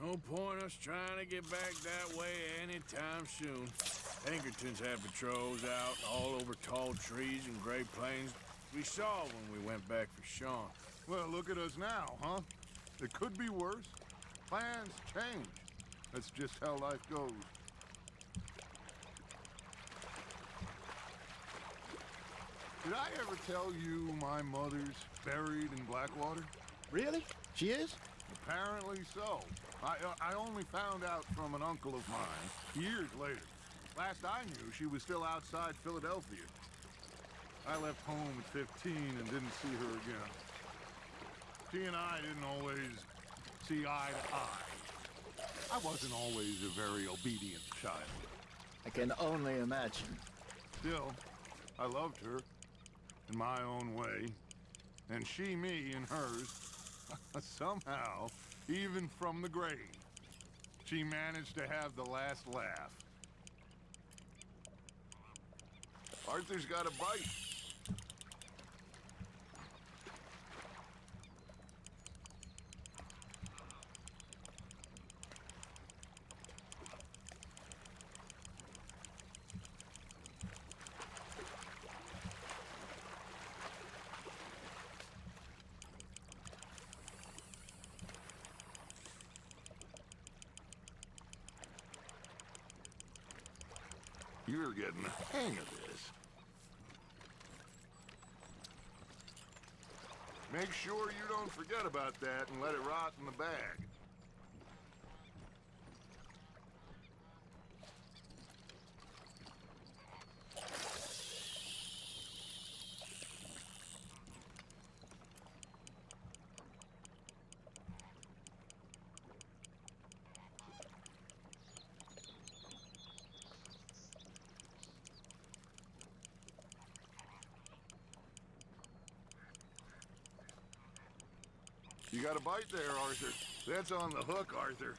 No point us trying to get back that way anytime soon. Pinkertons had patrols out all over tall trees and Great Plains. We saw when we went back for Sean. Well, look at us now, huh? It could be worse. Plans change. That's just how life goes. Did I ever tell you my mother's buried in Blackwater? Really? She is? Apparently so. I only found out from an uncle of mine years later. Last I knew, she was still outside Philadelphia. I left home at 15 and didn't see her again. She and I didn't always see eye to eye. I wasn't always a very obedient child. I can only imagine. Still, I loved her in my own way, and she me in hers. Somehow, even from the grave, she managed to have the last laugh. Arthur's got a bite. You're getting the hang of this. Make sure you don't forget about that and let it rot in the bag. You got a bite there, Arthur. That's on the hook, Arthur.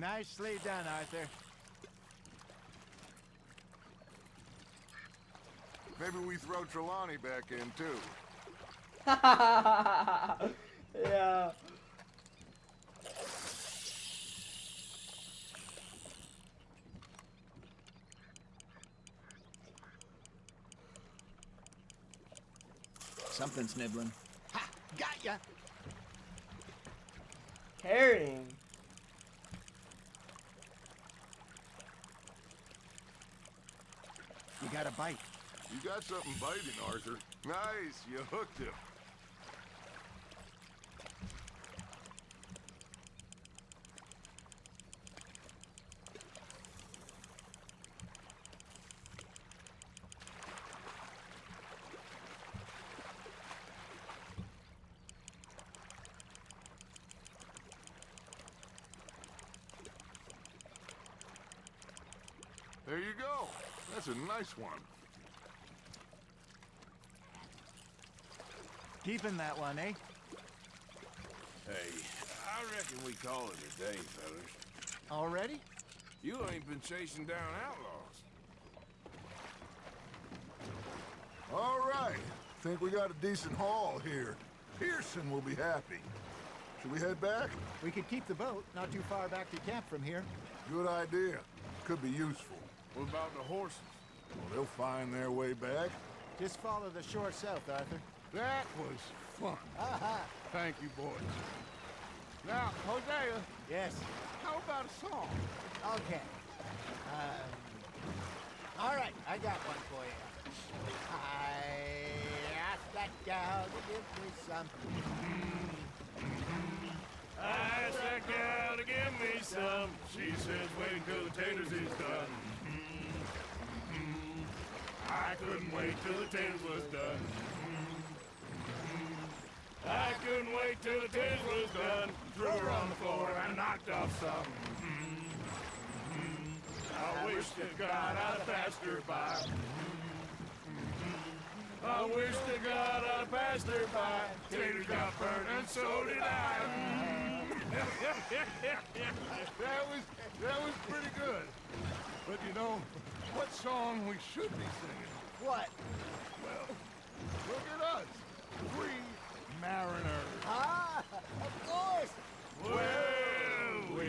Nicely done, Arthur. Maybe we throw Trelawney back in, too. Yeah. Something's nibbling. Ha! Got ya! Carrying. You got a bite. You got something biting, Arthur. Nice, you hooked him. There you go. That's a nice one. Keeping that one, eh? Hey, I reckon we call it a day, fellas. Already? You ain't been chasing down outlaws. All right. Think we got a decent haul here. Pearson will be happy. Should we head back? We could keep the boat, not too far back to camp from here. Good idea. Could be useful. What about the horses? Well, they'll find their way back. Just follow the shore south, Arthur. That was fun. Aha! Thank you, boys. Now, Hosea, Yes. how about a song? Okay. All right, I got one for you. I asked that gal to give me some. I asked that gal to give me some. She says wait until the taters is done. I couldn't wait till the taters was done. I couldn't wait till the taters was done. Threw her on the floor and knocked off some. I wish to God I'd have passed her by. I wish to God I'd have passed her by. Taters got burned and so did I. That was pretty good. But you know, what song we should be singing? What? Well, look at us. Three mariners. Ah, of course. Well, we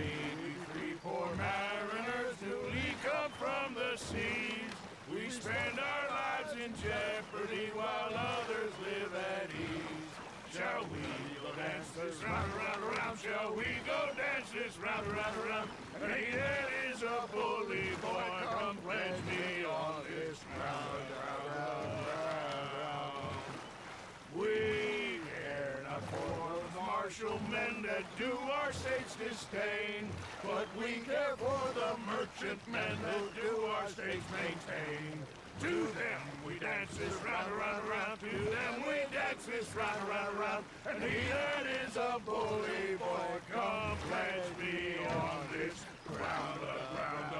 three poor mariners newly come from the seas. We spend our lives in jeopardy while others live at ease. Shall we go dance this round, around, around? Shall we go dance this round, around, around? And he that is a bully boy, come pledge me on this ground, ground, ground, ground. We care not for those martial men that do our state's disdain, but we care for the merchant men that do our state's maintain. To them we dance this round, around, around. To them we dance this round, around, around. And he that is a bully boy, come pledge me on this ground, ground, ground,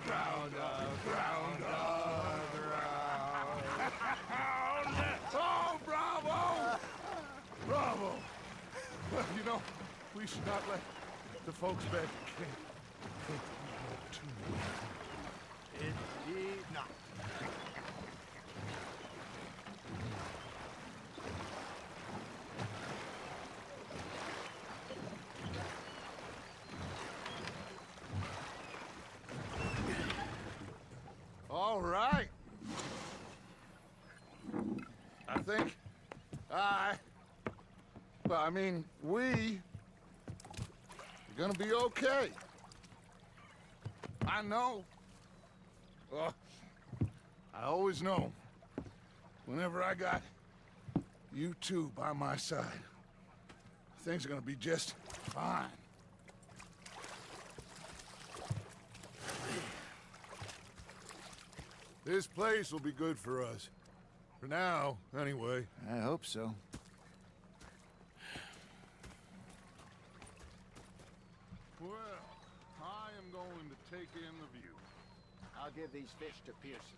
ground, ground, ground, ground. Oh, bravo! Bravo! Well, you know, we should not let the folks back at camp think we know too much. Indeed not. All right. I think we are gonna be okay. I know. I always know. Whenever I got you two by my side, things are gonna be just fine. This place will be good for us. For now, anyway. I hope so. Well, I am going to take in the view. I'll give these fish to Pearson.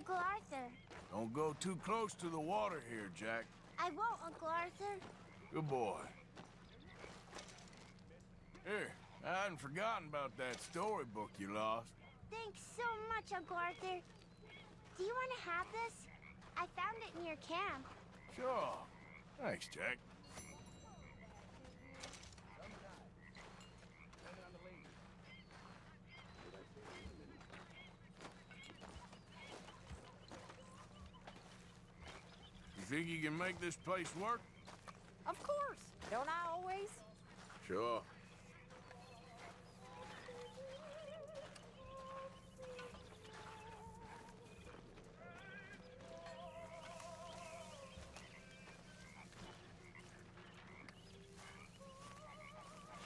Uncle Arthur. Don't go too close to the water here, Jack. I won't, Uncle Arthur. Good boy. Here, I hadn't forgotten about that storybook you lost. Thanks so much, Uncle Arthur. Do you want to have this? I found it near camp. Sure. Thanks, Jack. You think you can make this place work? Of course. Don't I always? Sure.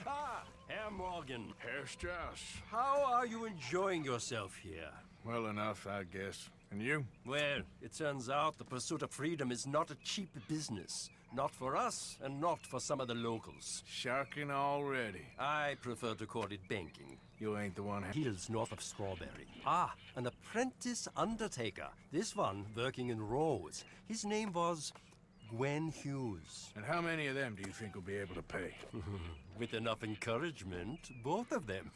Ah, Herr Morgan. Herr Strauss. How are you enjoying yourself here? Well enough, I guess. And you? Well, it turns out the pursuit of freedom is not a cheap business. Not for us, and not for some of the locals. Sharking already. I prefer to call it banking. You ain't the one... Hills north of Strawberry. Ah, an apprentice undertaker. This one working in Rhodes. His name was Gwen Hughes. And how many of them do you think will be able to pay? With enough encouragement, both of them.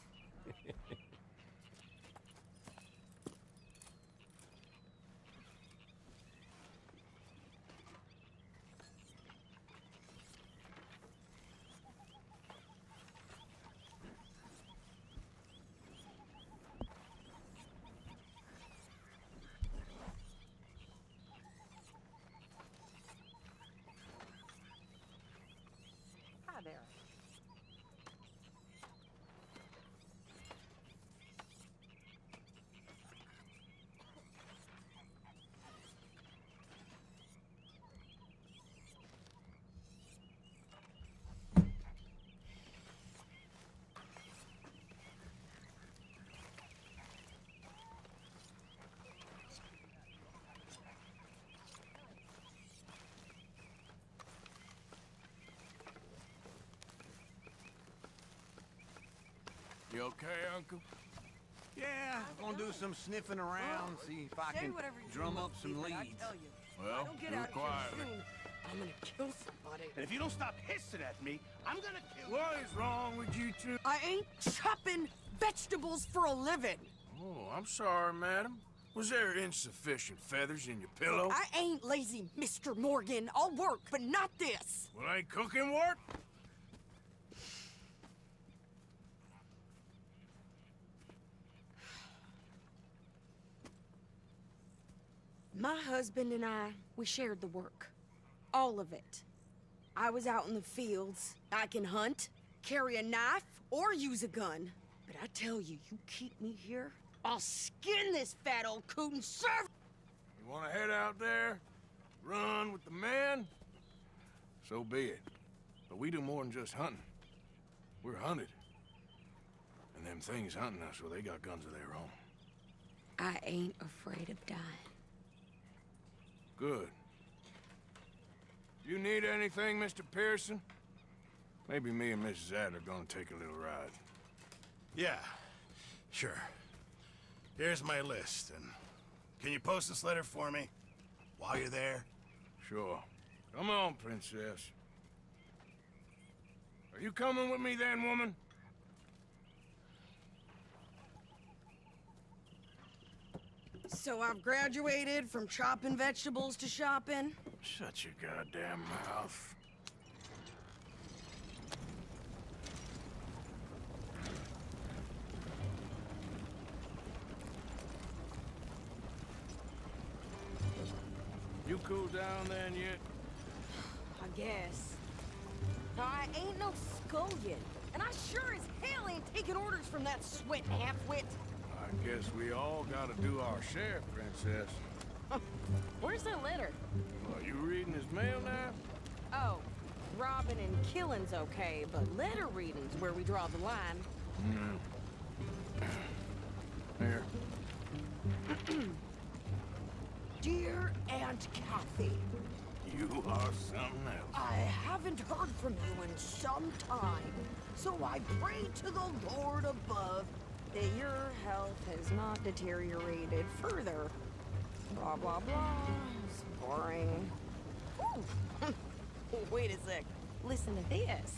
Hi there. You okay, Uncle? Yeah, gonna do some sniffing around, see if I can drum up some leads. Well, do it quietly. I'm gonna kill somebody. And if you don't stop hissing at me, I'm gonna kill What is wrong with you two? I ain't chopping vegetables for a living. Oh, I'm sorry, madam. Was there insufficient feathers in your pillow? I ain't lazy, Mr. Morgan. I'll work, but not this. Well, ain't cooking work? My husband and I, we shared the work. All of it. I was out in the fields. I can hunt, carry a knife, or use a gun. But I tell you, you keep me here, I'll skin this fat old coot and serve. You want to head out there? Run with the men? So be it. But we do more than just hunting. We're hunted. And them things hunting us, well, they got guns of their own. I ain't afraid of dying. Good. You need anything, Mr. Pearson? Maybe me and Mrs. Adler are gonna take a little ride. Yeah, sure. Here's my list, and can you post this letter for me while you're there? Sure. Come on, Princess. Are you coming with me then, woman? So I've graduated from chopping vegetables to shopping. Shut your goddamn mouth. You cool down then yet? I guess. Now, I ain't no scullion, and I sure as hell ain't taking orders from that sweat half-wit. I guess we all gotta do our share, Princess. Where's that letter? Are you reading his mail now? Oh, robbing and killing's okay, but letter reading's where we draw the line. Here. Dear Aunt Kathy, You are something else. I haven't heard from you in some time, so I pray to the Lord above that your health has not deteriorated further. Blah, blah, blah. It's boring. Ooh. Wait a sec. Listen to this.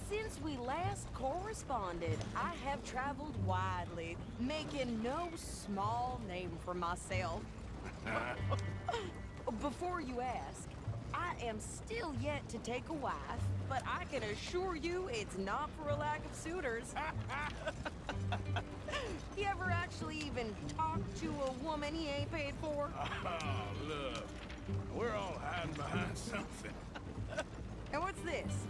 Since we last corresponded, I have traveled widely, making no small name for myself. Before you ask, I am still yet to take a wife, but I can assure you it's not for a lack of suitors. You ever actually even talk to a woman he ain't paid for? Oh, look. We're all hiding behind something. And what's this?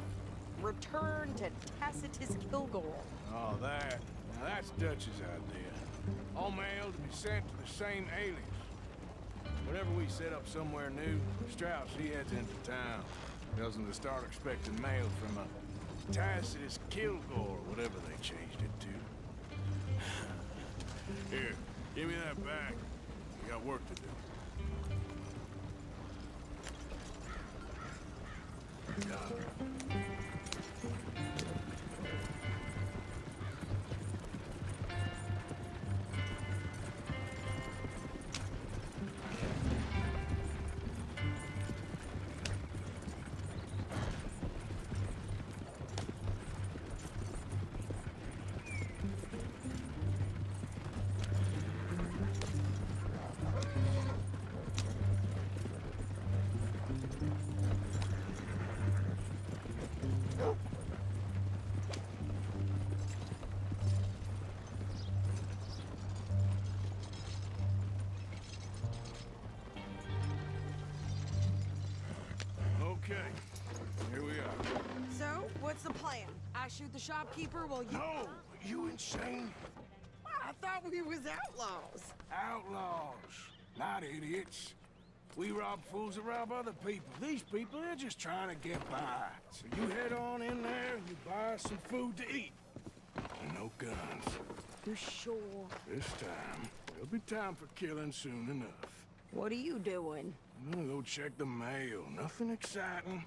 Return to Tacitus Kilgore. Oh, that. Now, that's Dutch's idea. All mail to be sent to the same alias. Whenever we set up somewhere new, Strauss, he heads into town. Tells them to start expecting mail from a Tacitus Kilgore, whatever they changed it to. Here, give me that back. We got work to do. Okay, here we are. So, what's the plan? I shoot the shopkeeper while you... No! You insane? I thought we was outlaws. Outlaws, not idiots. We rob fools that rob other people. These people, they're just trying to get by. So you head on in there and you buy us some food to eat. No guns. You sure? This time, there'll be time for killing soon enough. What are you doing? I'm gonna go check the mail. Nothing exciting.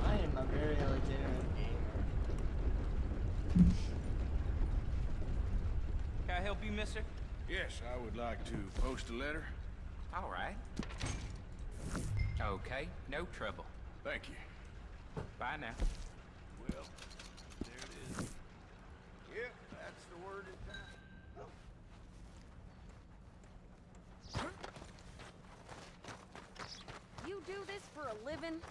I am a very legitimate gamer. Can I help you, mister? Yes, I would like to post a letter. All right. Okay, no trouble. Thank you. Bye now. Well, there it is. Yep, that's the word in town. You do this for a living?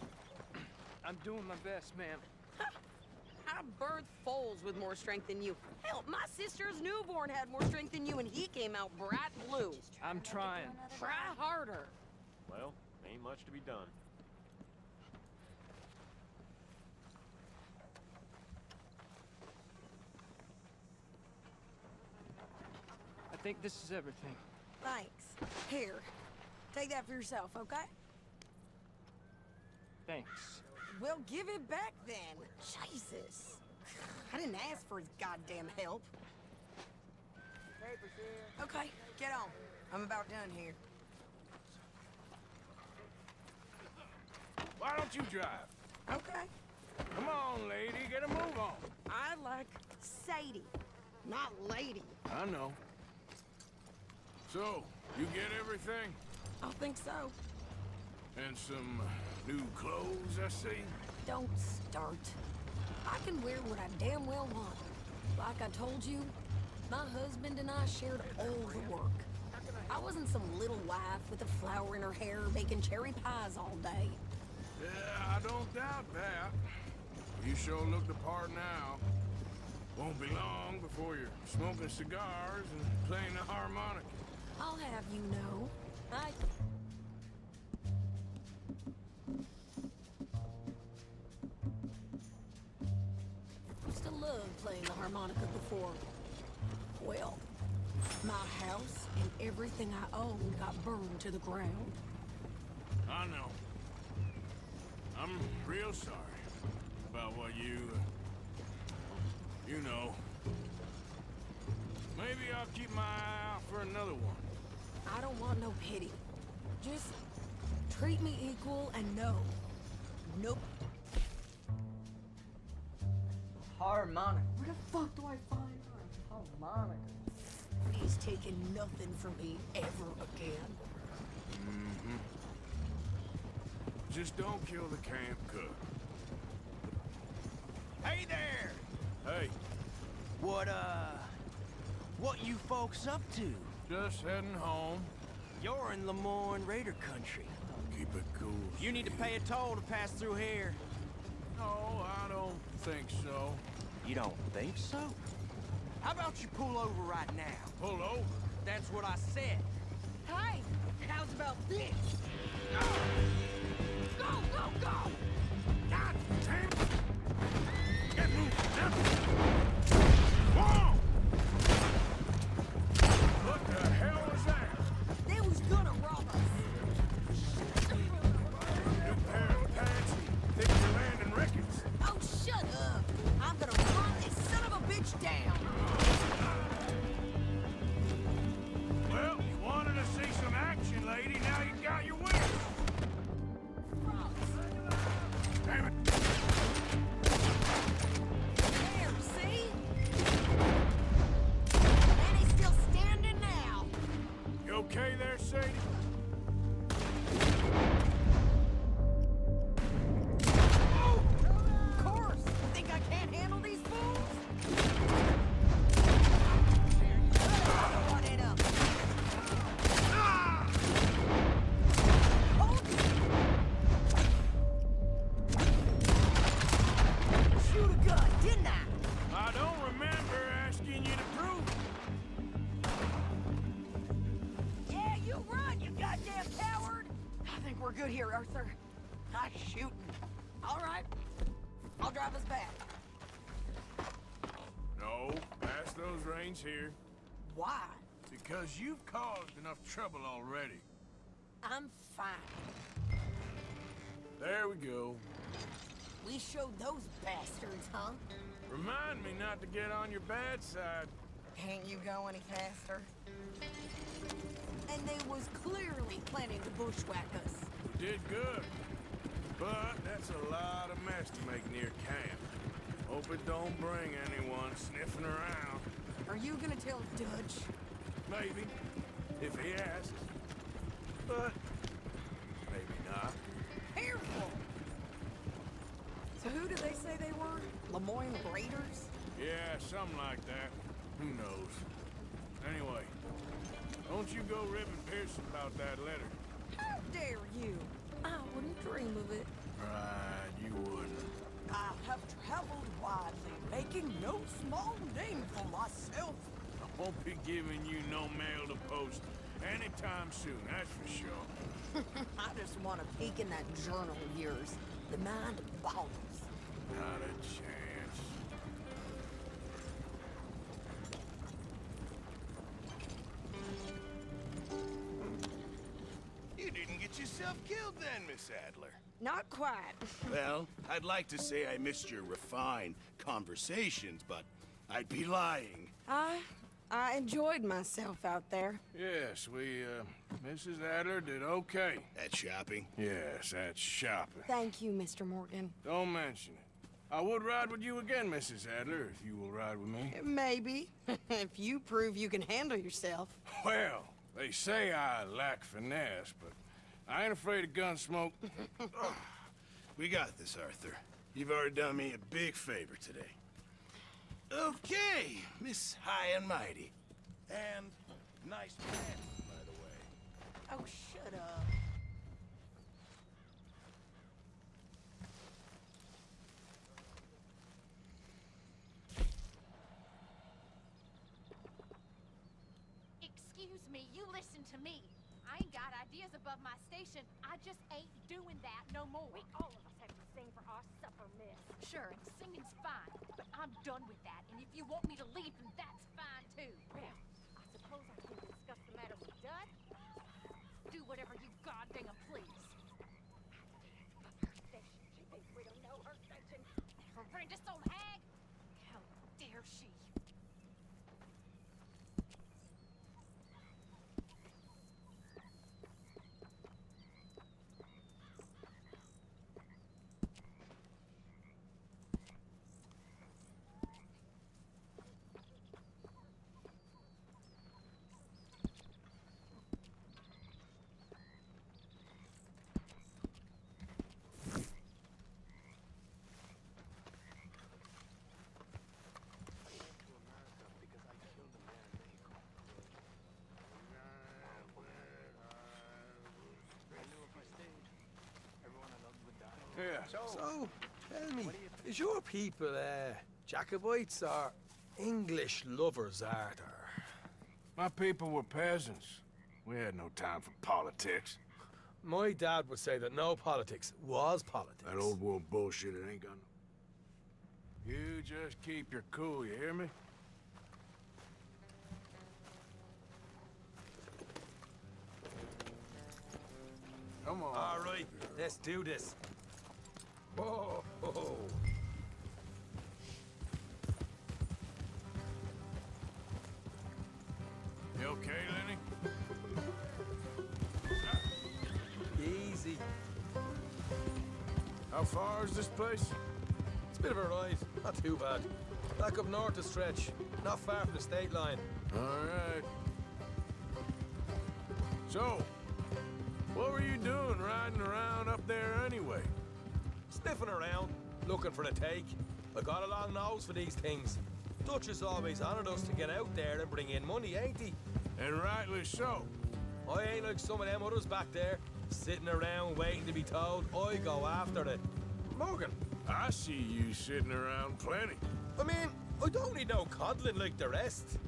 I'm doing my best, ma'am. I birthed foals with more strength than you. Hell, my sister's newborn had more strength than you, and he came out bright blue. I'm trying. Try harder. Well, ain't much to be done. I think this is everything. Thanks. Here, take that for yourself, okay? Thanks. Well, give it back then. Jesus. I didn't ask for his goddamn help. Okay, get on. I'm about done here. Why don't you drive? Okay. Come on, lady, get a move on. I like Sadie, not lady. I know. So, you get everything? I think so. And some new clothes, I see? Don't start. I can wear what I damn well want. Like I told you, my husband and I shared all the work. I wasn't some little wife with a flower in her hair making cherry pies all day. Yeah, I don't doubt that. You sure look the part now. Won't be long before you're smoking cigars and playing the harmonica. I'll have you know. I used to love playing the harmonica before. Well, my house and everything I owned got burned to the ground. I know. I'm real sorry about what you know. Maybe I'll keep my eye out for another one. I don't want no pity. Just treat me equal and no. Nope. Harmonica. Where the fuck do I find her? Harmonica. He's taking nothing from me ever again. Mm-hmm. Just don't kill the camp cook. Hey there! Hey, What you folks up to? just heading home. You're in Lemoyne Raider country. Keep it cool. You need to pay a toll to pass through here. No, I don't think so. You don't think so? How about you pull over right now? Pull over? That's what I said. Hey, how's about this? Go, go, go! God damn! Get moving now! Whoa! What the hell was that? They was gonna rob us. New pair of pants and think you're landing records. Oh, shut up! I'm gonna run this son of a bitch down. Well, you wanted to see some action, lady. Now you got your wish. Damn it. There, see? And he's still standing now. You okay there, Sadie? Of course. Think I can't handle these fools? Run it up. Hold it. Shoot a gun, didn't I? I don't remember asking you to prove it. Yeah, you run, you goddamn coward! I think we're good here, Arthur. Nice shooting. All right. I'll drive us back. No, pass those reins here. Why? Because you've caused enough trouble already. I'm fine. There we go. We showed those bastards, huh? Remind me not to get on your bad side. Can't you go any faster? And they was clearly planning to bushwhack us. We did good. But that's a lot of mess to make near camp. Hope it don't bring anyone sniffing around. Are you gonna tell Dutch? Maybe, if he asks. But maybe not. Careful! So who did they say they were? Lemoyne Raiders? Yeah, something like that. Who knows? Anyway, don't you go ribbing Pearson about that letter. How dare you? I wouldn't dream of it. Right, you wouldn't. I have traveled widely, making no small name for myself. I won't be giving you no mail to post anytime soon, that's for sure. I just want to peek in that journal of yours. The mind boggles. Not a chance. You didn't get yourself killed then, Miss Adler. Not quite. Well, I'd like to say I missed your refined conversations, but I'd be lying. I enjoyed myself out there. Yes, Mrs. Adler did okay. At shopping? Yes, that's shopping. Thank you, Mr. Morgan. Don't mention it. I would ride with you again, Mrs. Adler, if you will ride with me. Maybe. If you prove you can handle yourself. Well, they say I lack finesse, but I ain't afraid of gun smoke. We got this, Arthur. You've already done me a big favor today. Okay, Miss High and Mighty. And nice pants, by the way. Oh, shut up. Excuse me, you listen to me. I ain't got ideas above my station. I just ain't doing that no more. We all of us have to sing for our supper, miss. Sure, and singing's fine, but I'm done with that. And if you want me to leave, then that's fine too. Well, I suppose I can discuss the matter with whatever you goddamn please. She thinks we don't know her station. Horrendous old hag! How dare she? Yeah. So, tell me, is your people, Jacobites or English lovers, Arthur? My people were peasants. We had no time for politics. My dad would say that no politics was politics. That old world bullshit, it ain't got no... You just keep your cool, you hear me? Come on. All right, let's do this. Whoa. You okay, Lenny? Easy. How far is this place? It's a bit of a ride, not too bad. Back up north to stretch, not far from the state line. All right. So, what were you doing riding around up there anyway? Sniffing around, looking for the take. I got a long nose for these things. Dutch has always honored us to get out there and bring in money, ain't he? And rightly so. I ain't like some of them others back there, sitting around waiting to be told. I go after it. Morgan. I see you sitting around plenty. I mean, I don't need no coddling like the rest.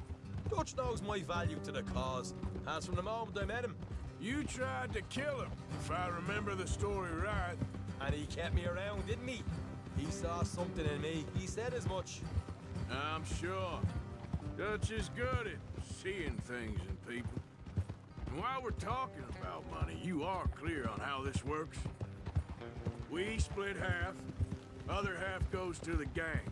Dutch knows my value to the cause, as from the moment I met him. You tried to kill him, if I remember the story right. And he kept me around, didn't he? He saw something in me. He said as much. I'm sure. Dutch is good at seeing things in people. And while we're talking about money, you are clear on how this works. We split half, other half goes to the gang.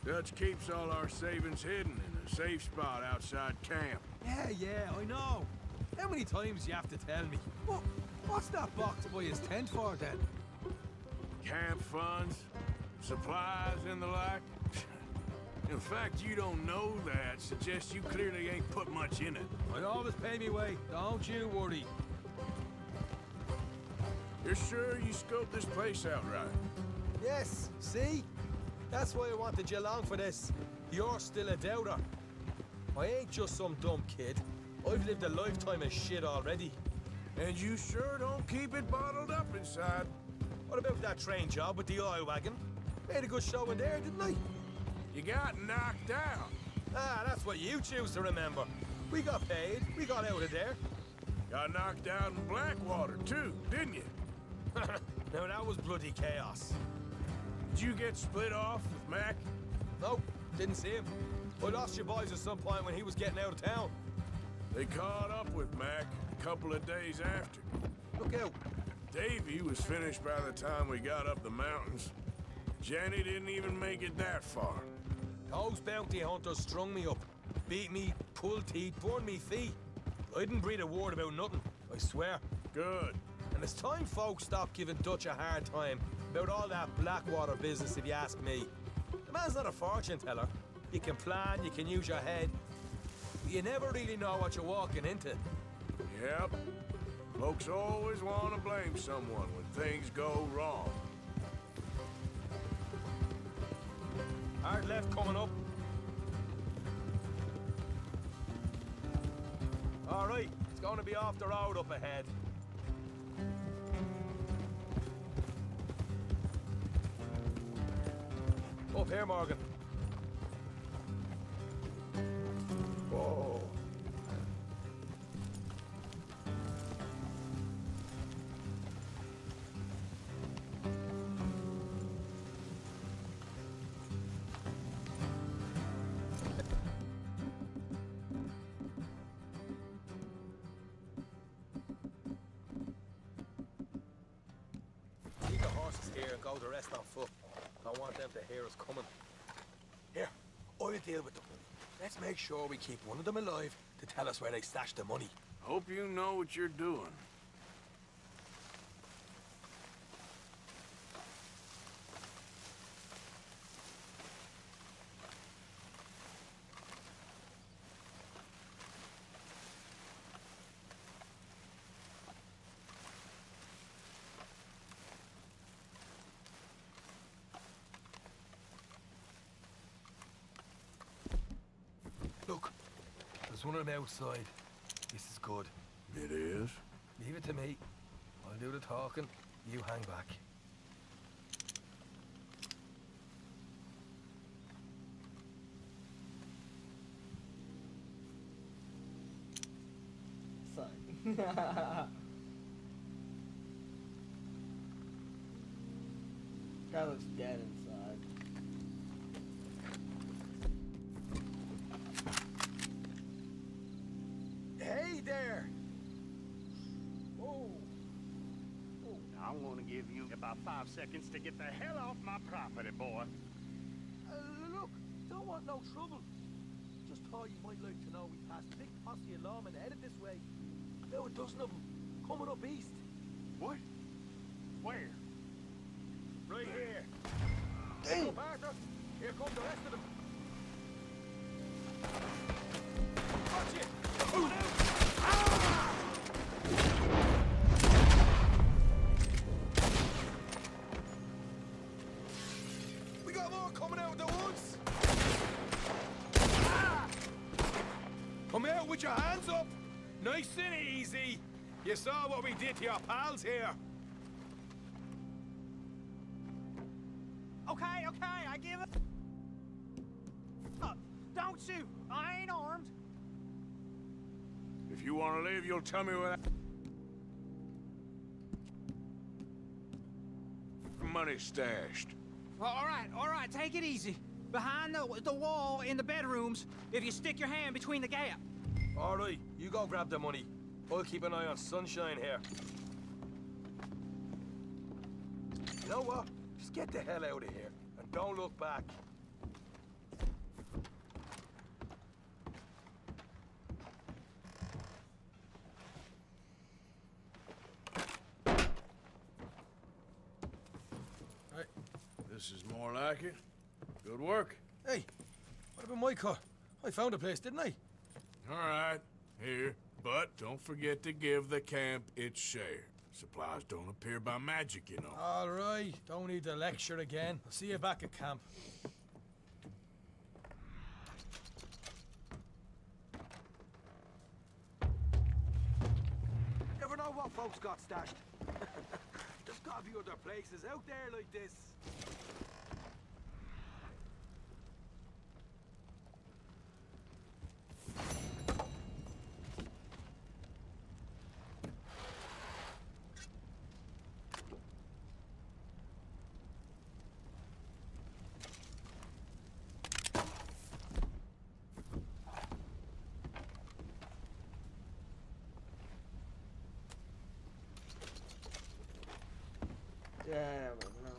Dutch keeps all our savings hidden in a safe spot outside camp. Yeah, I know. How many times you have to tell me? What's that box by his tent for, then? Camp funds, supplies, and the like. In fact, you don't know that suggests you clearly ain't put much in it. I always pay me way, don't you worry. You're sure you scoped this place out right? Yes, see? That's why I wanted you along for this. You're still a doubter. I ain't just some dumb kid. I've lived a lifetime of shit already. And you sure don't keep it bottled up inside. What about that train job with the oil wagon? Made a good show in there, didn't I? You got knocked out. Ah, that's what you choose to remember. We got paid. We got out of there. Got knocked out in Blackwater, too, didn't you? Now, that was bloody chaos. Did you get split off with Mac? Nope, didn't see him. I lost your boys at some point when he was getting out of town. They caught up with Mac a couple of days after. Look out. Davy was finished by the time we got up the mountains. Jenny didn't even make it that far. Those bounty hunters strung me up. Beat me, pulled teeth, burned me feet. I didn't breathe a word about nothing, I swear. Good. And it's time folks stopped giving Dutch a hard time about all that Blackwater business, if you ask me. The man's not a fortune teller. You can plan, you can use your head. But you never really know what you're walking into. Yep. Folks always want to blame someone when things go wrong. Hard left coming up. All right, it's going to be off the road up ahead. Up here, Morgan. Whoa. here and go the rest on foot. Don't want them to hear us coming. Here, I'll deal with them. Let's make sure we keep one of them alive to tell us where they stashed the money. Hope you know what you're doing. Look, there's one of them outside. This is good. It is? Leave it to me. I'll do the talking. You hang back. Son. Guy looks dead inside. Hey there! Oh. I'm gonna give you about 5 seconds to get the hell off my property, boy. Look, don't want no trouble. Just thought you might like to know we passed a big posse of lawmen headed this way. About a dozen of them, coming up east. What? Where? Right here. Damn! Arthur, here come the rest of them. Watch it! Come on out! Ah! We got more coming out of the woods! Ah! Come out with your hands up! Nice and easy! You saw what we did to your pals here! Okay, I give it up. Don't shoot. I ain't armed. If you want to leave, you'll tell me where that money's stashed. All right, take it easy. Behind the wall in the bedrooms, if you stick your hand between the gap. All right, you go grab the money. I'll keep an eye on Sunshine here. You know what? Just get the hell out of here, and don't look back. Right, this is more like it. Good work. Hey, what about my car? I found a place, didn't I? All right, here. But don't forget to give the camp its share. Supplies don't appear by magic, you know. All right, don't need the lecture again. I'll see you back at camp. Never know what folks got stashed. There's gotta be other places out there like this. Yeah, but no.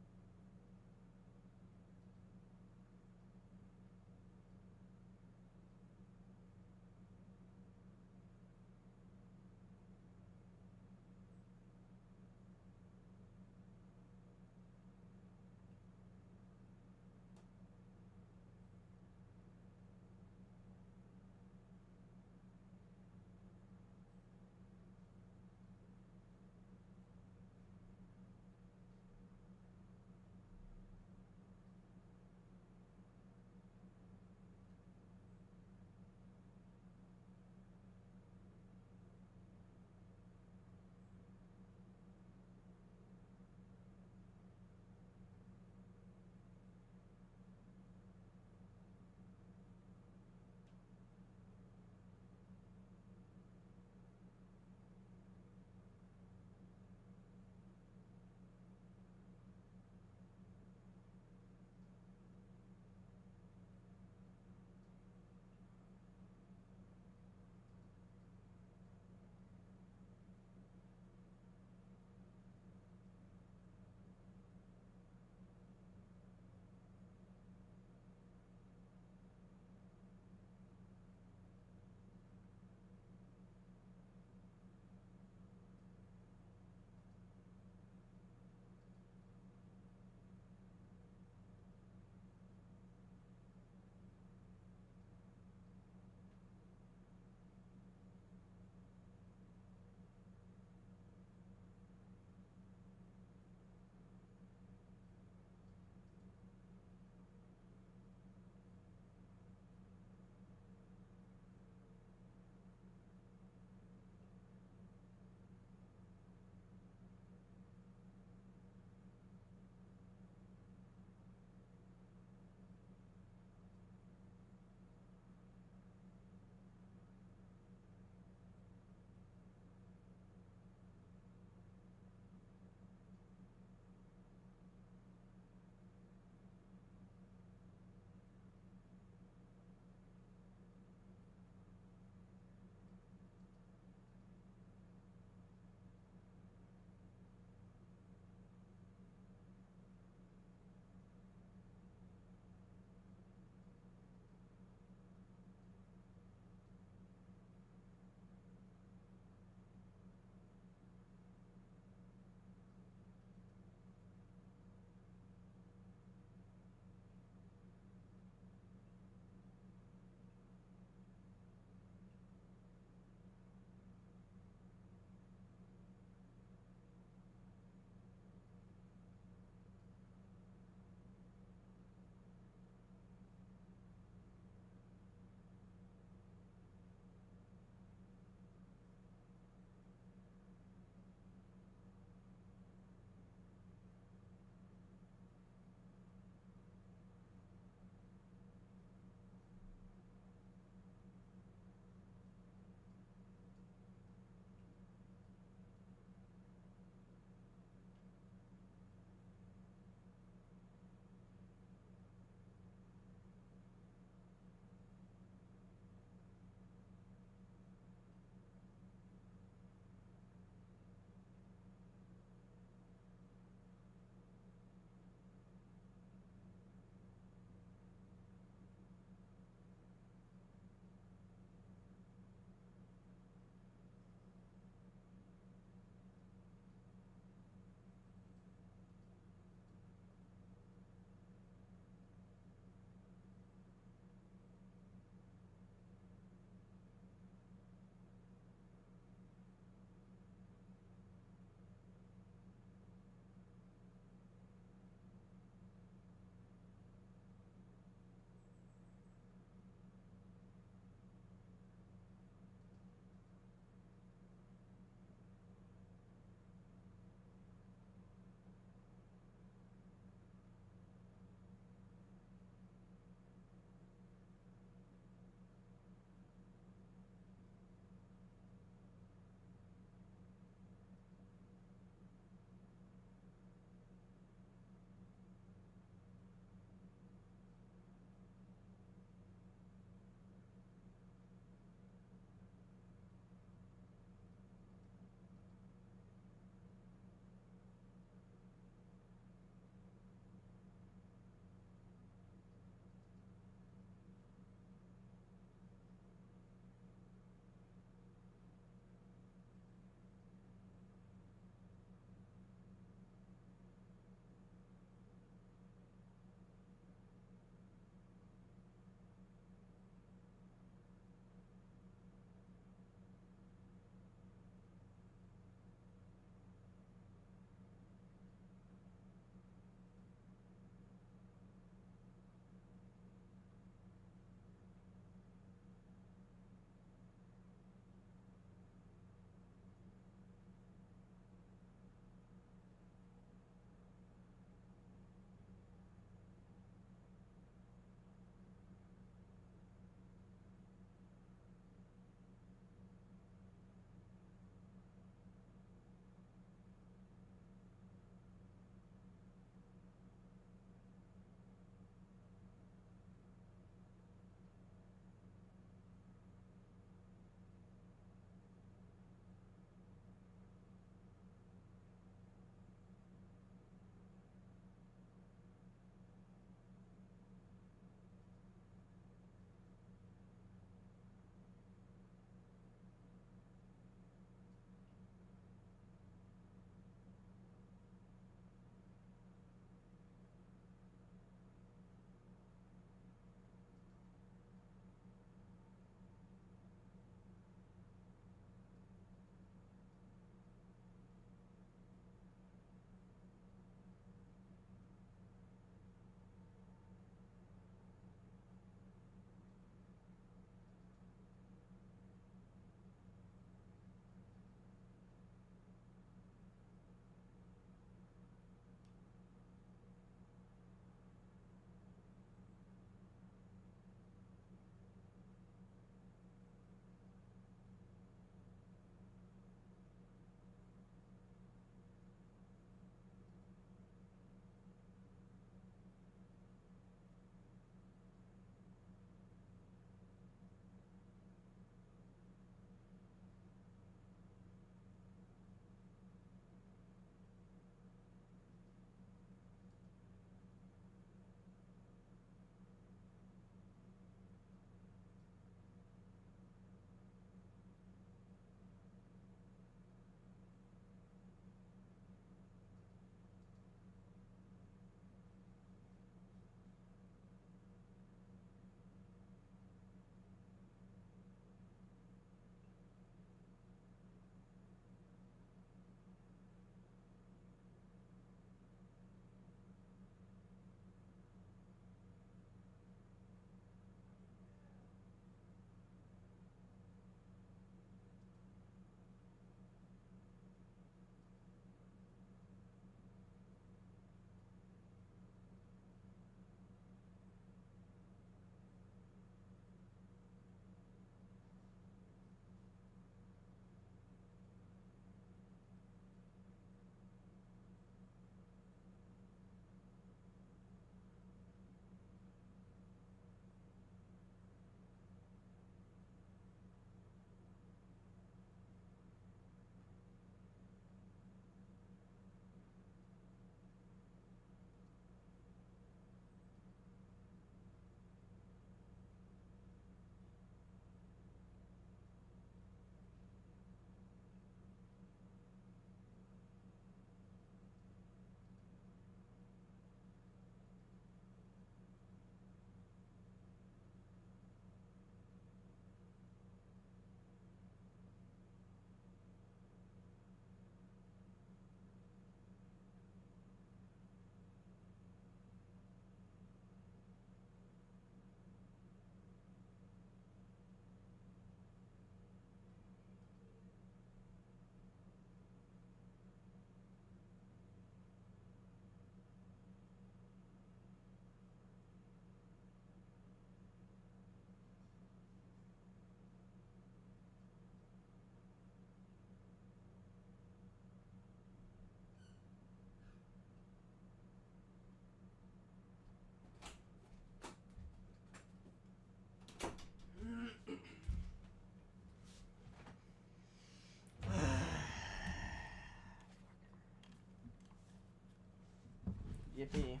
Skippy.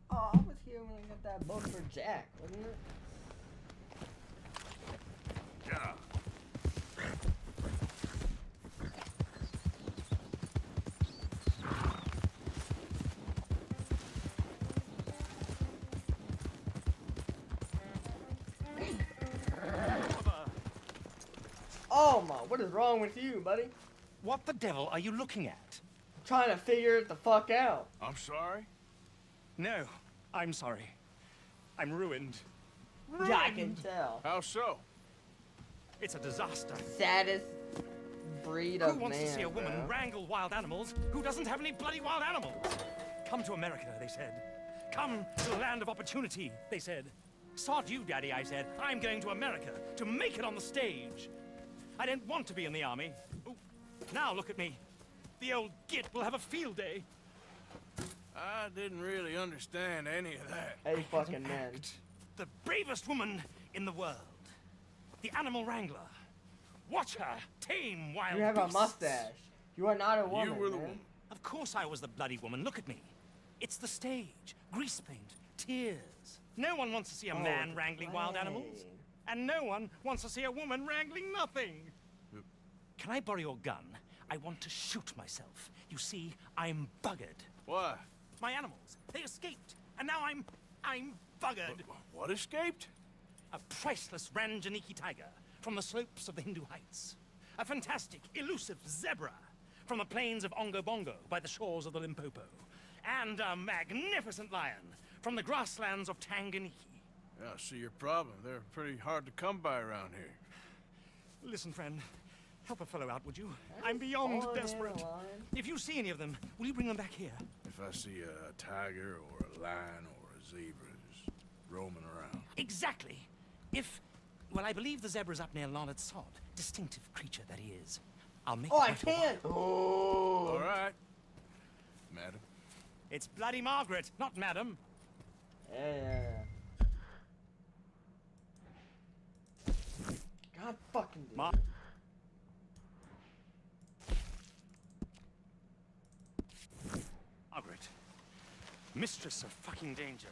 Oh, I was here when I got that book for Jack, wasn't it? Yeah. Oh my, what is wrong with you, buddy? What the devil are you looking at? Trying to figure it the fuck out. I'm sorry? No, I'm sorry. I'm ruined. Yeah, I can tell. How so? It's a disaster. Saddest breed of Who wants man, to see a woman bro. wrangle wild animals who doesn't have any bloody wild animals? Come to America, they said. Come to the land of opportunity, they said. Sod you, Daddy, I said. I'm going to America to make it on the stage. I didn't want to be in the army. Ooh, now look at me. The old git will have a field day. I didn't really understand any of that. Hey, fucking man. The bravest woman in the world. The animal wrangler. Watch her tame wild You have a beasts. mustache. You are not a woman, You were the man. woman. Of course I was the bloody woman. Look at me. It's the stage. Grease paint. Tears. No one wants to see a man wrangling wild animals. And no one wants to see a woman wrangling nothing. Can I borrow your gun? I want to shoot myself. You see, I'm buggered. Why? My animals. They escaped. And now I'm buggered. What escaped? A priceless Ranjaniki tiger from the slopes of the Hindu Heights. A fantastic, elusive zebra from the plains of Ongo Bongo by the shores of the Limpopo. And a magnificent lion from the grasslands of Tanganyika. Yeah, I see your problem. They're pretty hard to come by around here. Listen, friend. Help a fellow out, would you? I'm beyond desperate. If you see any of them, will you bring them back here? If I see a tiger or a lion or a zebra just roaming around. Exactly. Well, I believe the zebra's up near Larned Sod. Distinctive creature that he is. I'll make Oh, it I worth your can't. while. Oh. All right. Madam. It's bloody Margaret, not madam. Yeah. God fucking dude. Margaret. Mistress of fucking danger.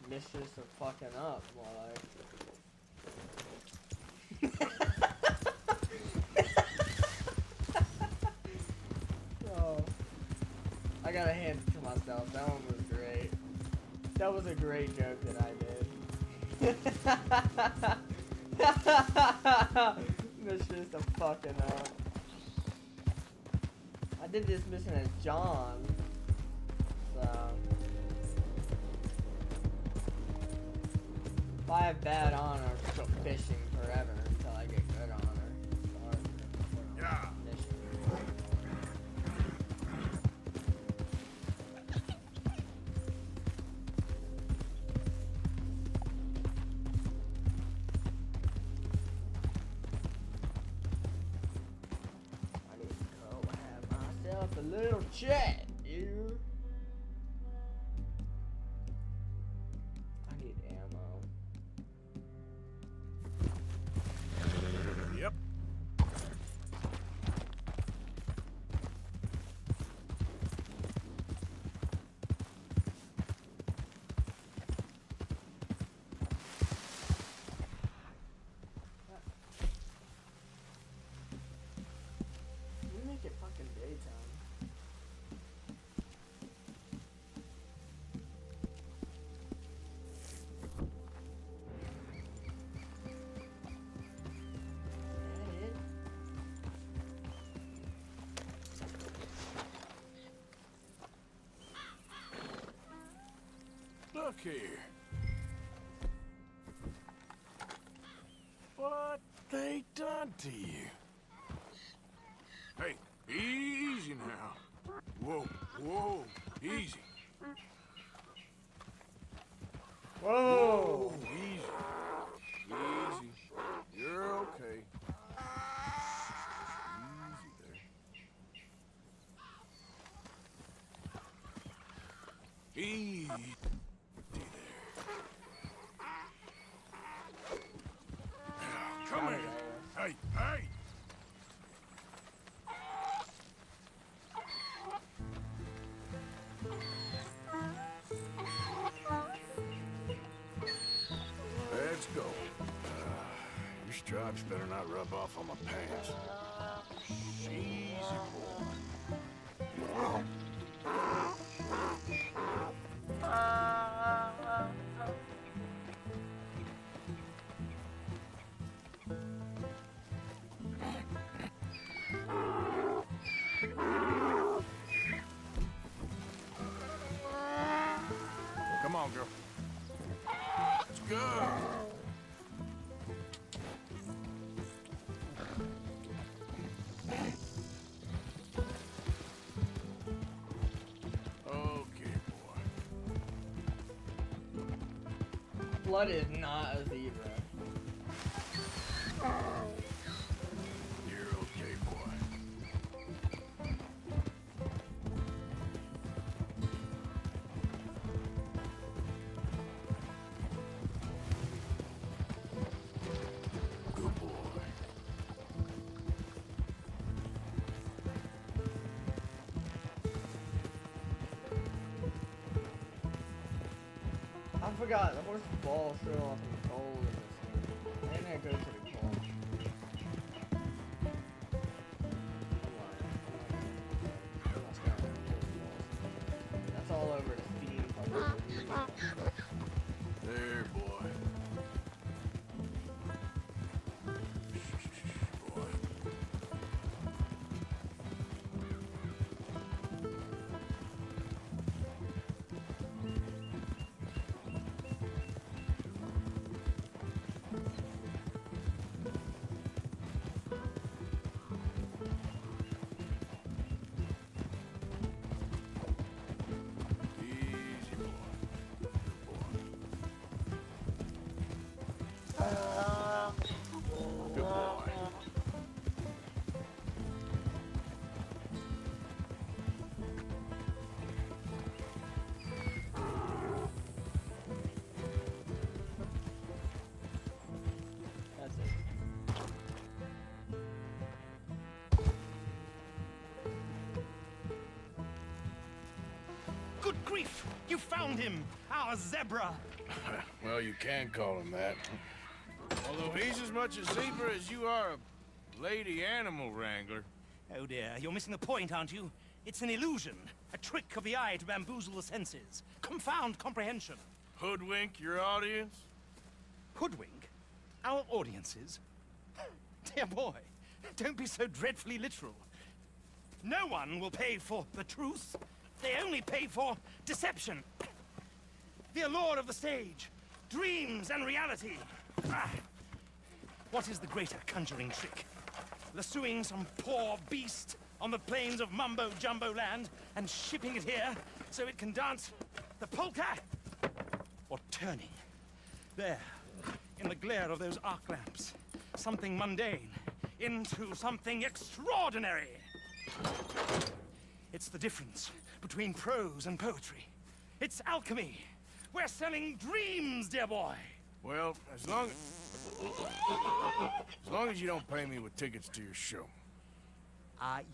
Mistress of fucking up, more like. Oh. I gotta hand it to myself. That one was great. That was a great joke that I did. Mistress of fucking up. I did this mission as John. So. If I have bad honor, I'll just go fishing forever until I get good honor. Yeah. I need to go have myself a little chat, dude. I need ammo. Yep. We make it fucking daytime. Look here. What they done to you? Hey, easy now. Whoa, whoa, easy. Whoa! Easy. Easy. You're okay. Easy there. Easy. Come here. Hey, hey! Tracks better not rub off on my pants. Easy, boy. Come on, girl. Let's go. Okay, boy. Blood is not a zebra. You're okay, boy. Good boy. I forgot, the horse balls show off in the cold in this game. And it goes to the cold. That's all over the steam. There, boy. Boy. Easy, boy. Good boy. That's it. Good grief! You found him! Our zebra! Well, you can call him that. Although he's as much a zebra as you are a lady animal wrangler. Oh dear, you're missing the point, aren't you? It's an illusion. A trick of the eye to bamboozle the senses. Confound comprehension. Hoodwink your audience? Hoodwink? Our audiences? Dear boy, don't be so dreadfully literal. No one will pay for the truth. They only pay for deception. The allure of the stage, dreams and reality. What is the greater conjuring trick? Lassoing some poor beast on the plains of mumbo-jumbo land and shipping it here so it can dance the polka? Or turning, there, in the glare of those arc lamps, something mundane into something extraordinary? It's the difference between prose and poetry. It's alchemy. We're selling dreams, dear boy. Well, as long as you don't pay me with tickets to your show.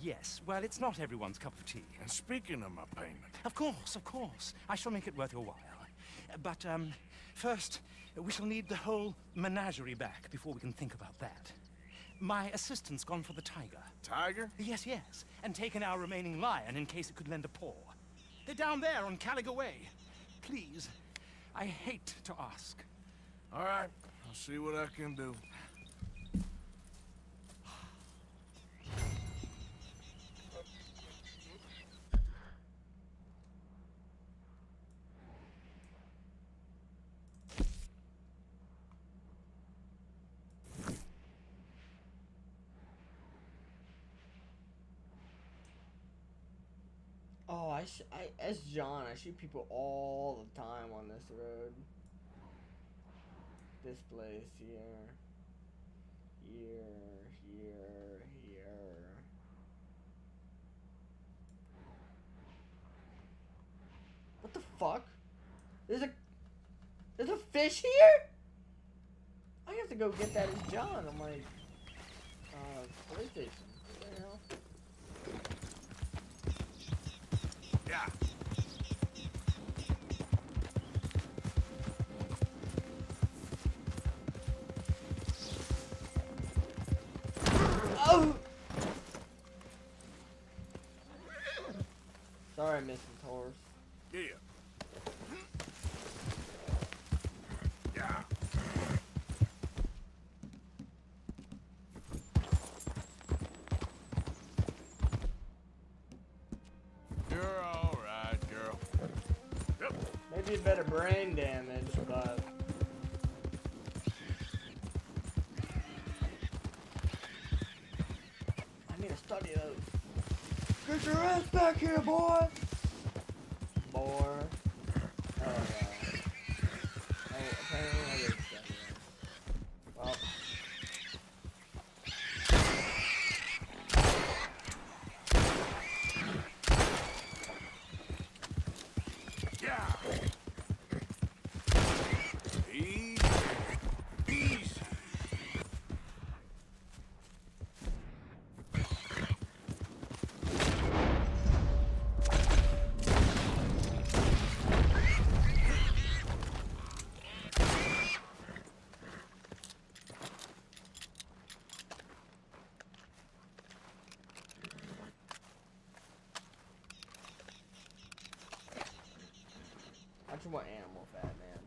Yes. Well, it's not everyone's cup of tea. And speaking of my payment... Of course. I shall make it worth your while. But, first, we shall need the whole menagerie back before we can think about that. My assistant's gone for the tiger. Tiger? Yes. And taken our remaining lion in case it could lend a paw. They're down there on Caliga Way. Please, I hate to ask. All right, I'll see what I can do. Oh, as John, I shoot people all the time on this road. This place here. Here. What the fuck? There's a fish here? I have to go get that as John on my PlayStation. What the hell? Yeah. Oh! Sorry, Mrs. Horse. Yeah. Yeah. You're all right, girl. Yep. Maybe a bit of brain damage, but... I need to study those. Get your ass back here, boy! Boy. Oh, yeah. Oh, apparently I did study those. Well... Yeah. Easy. Easy. I just want animal fat, man.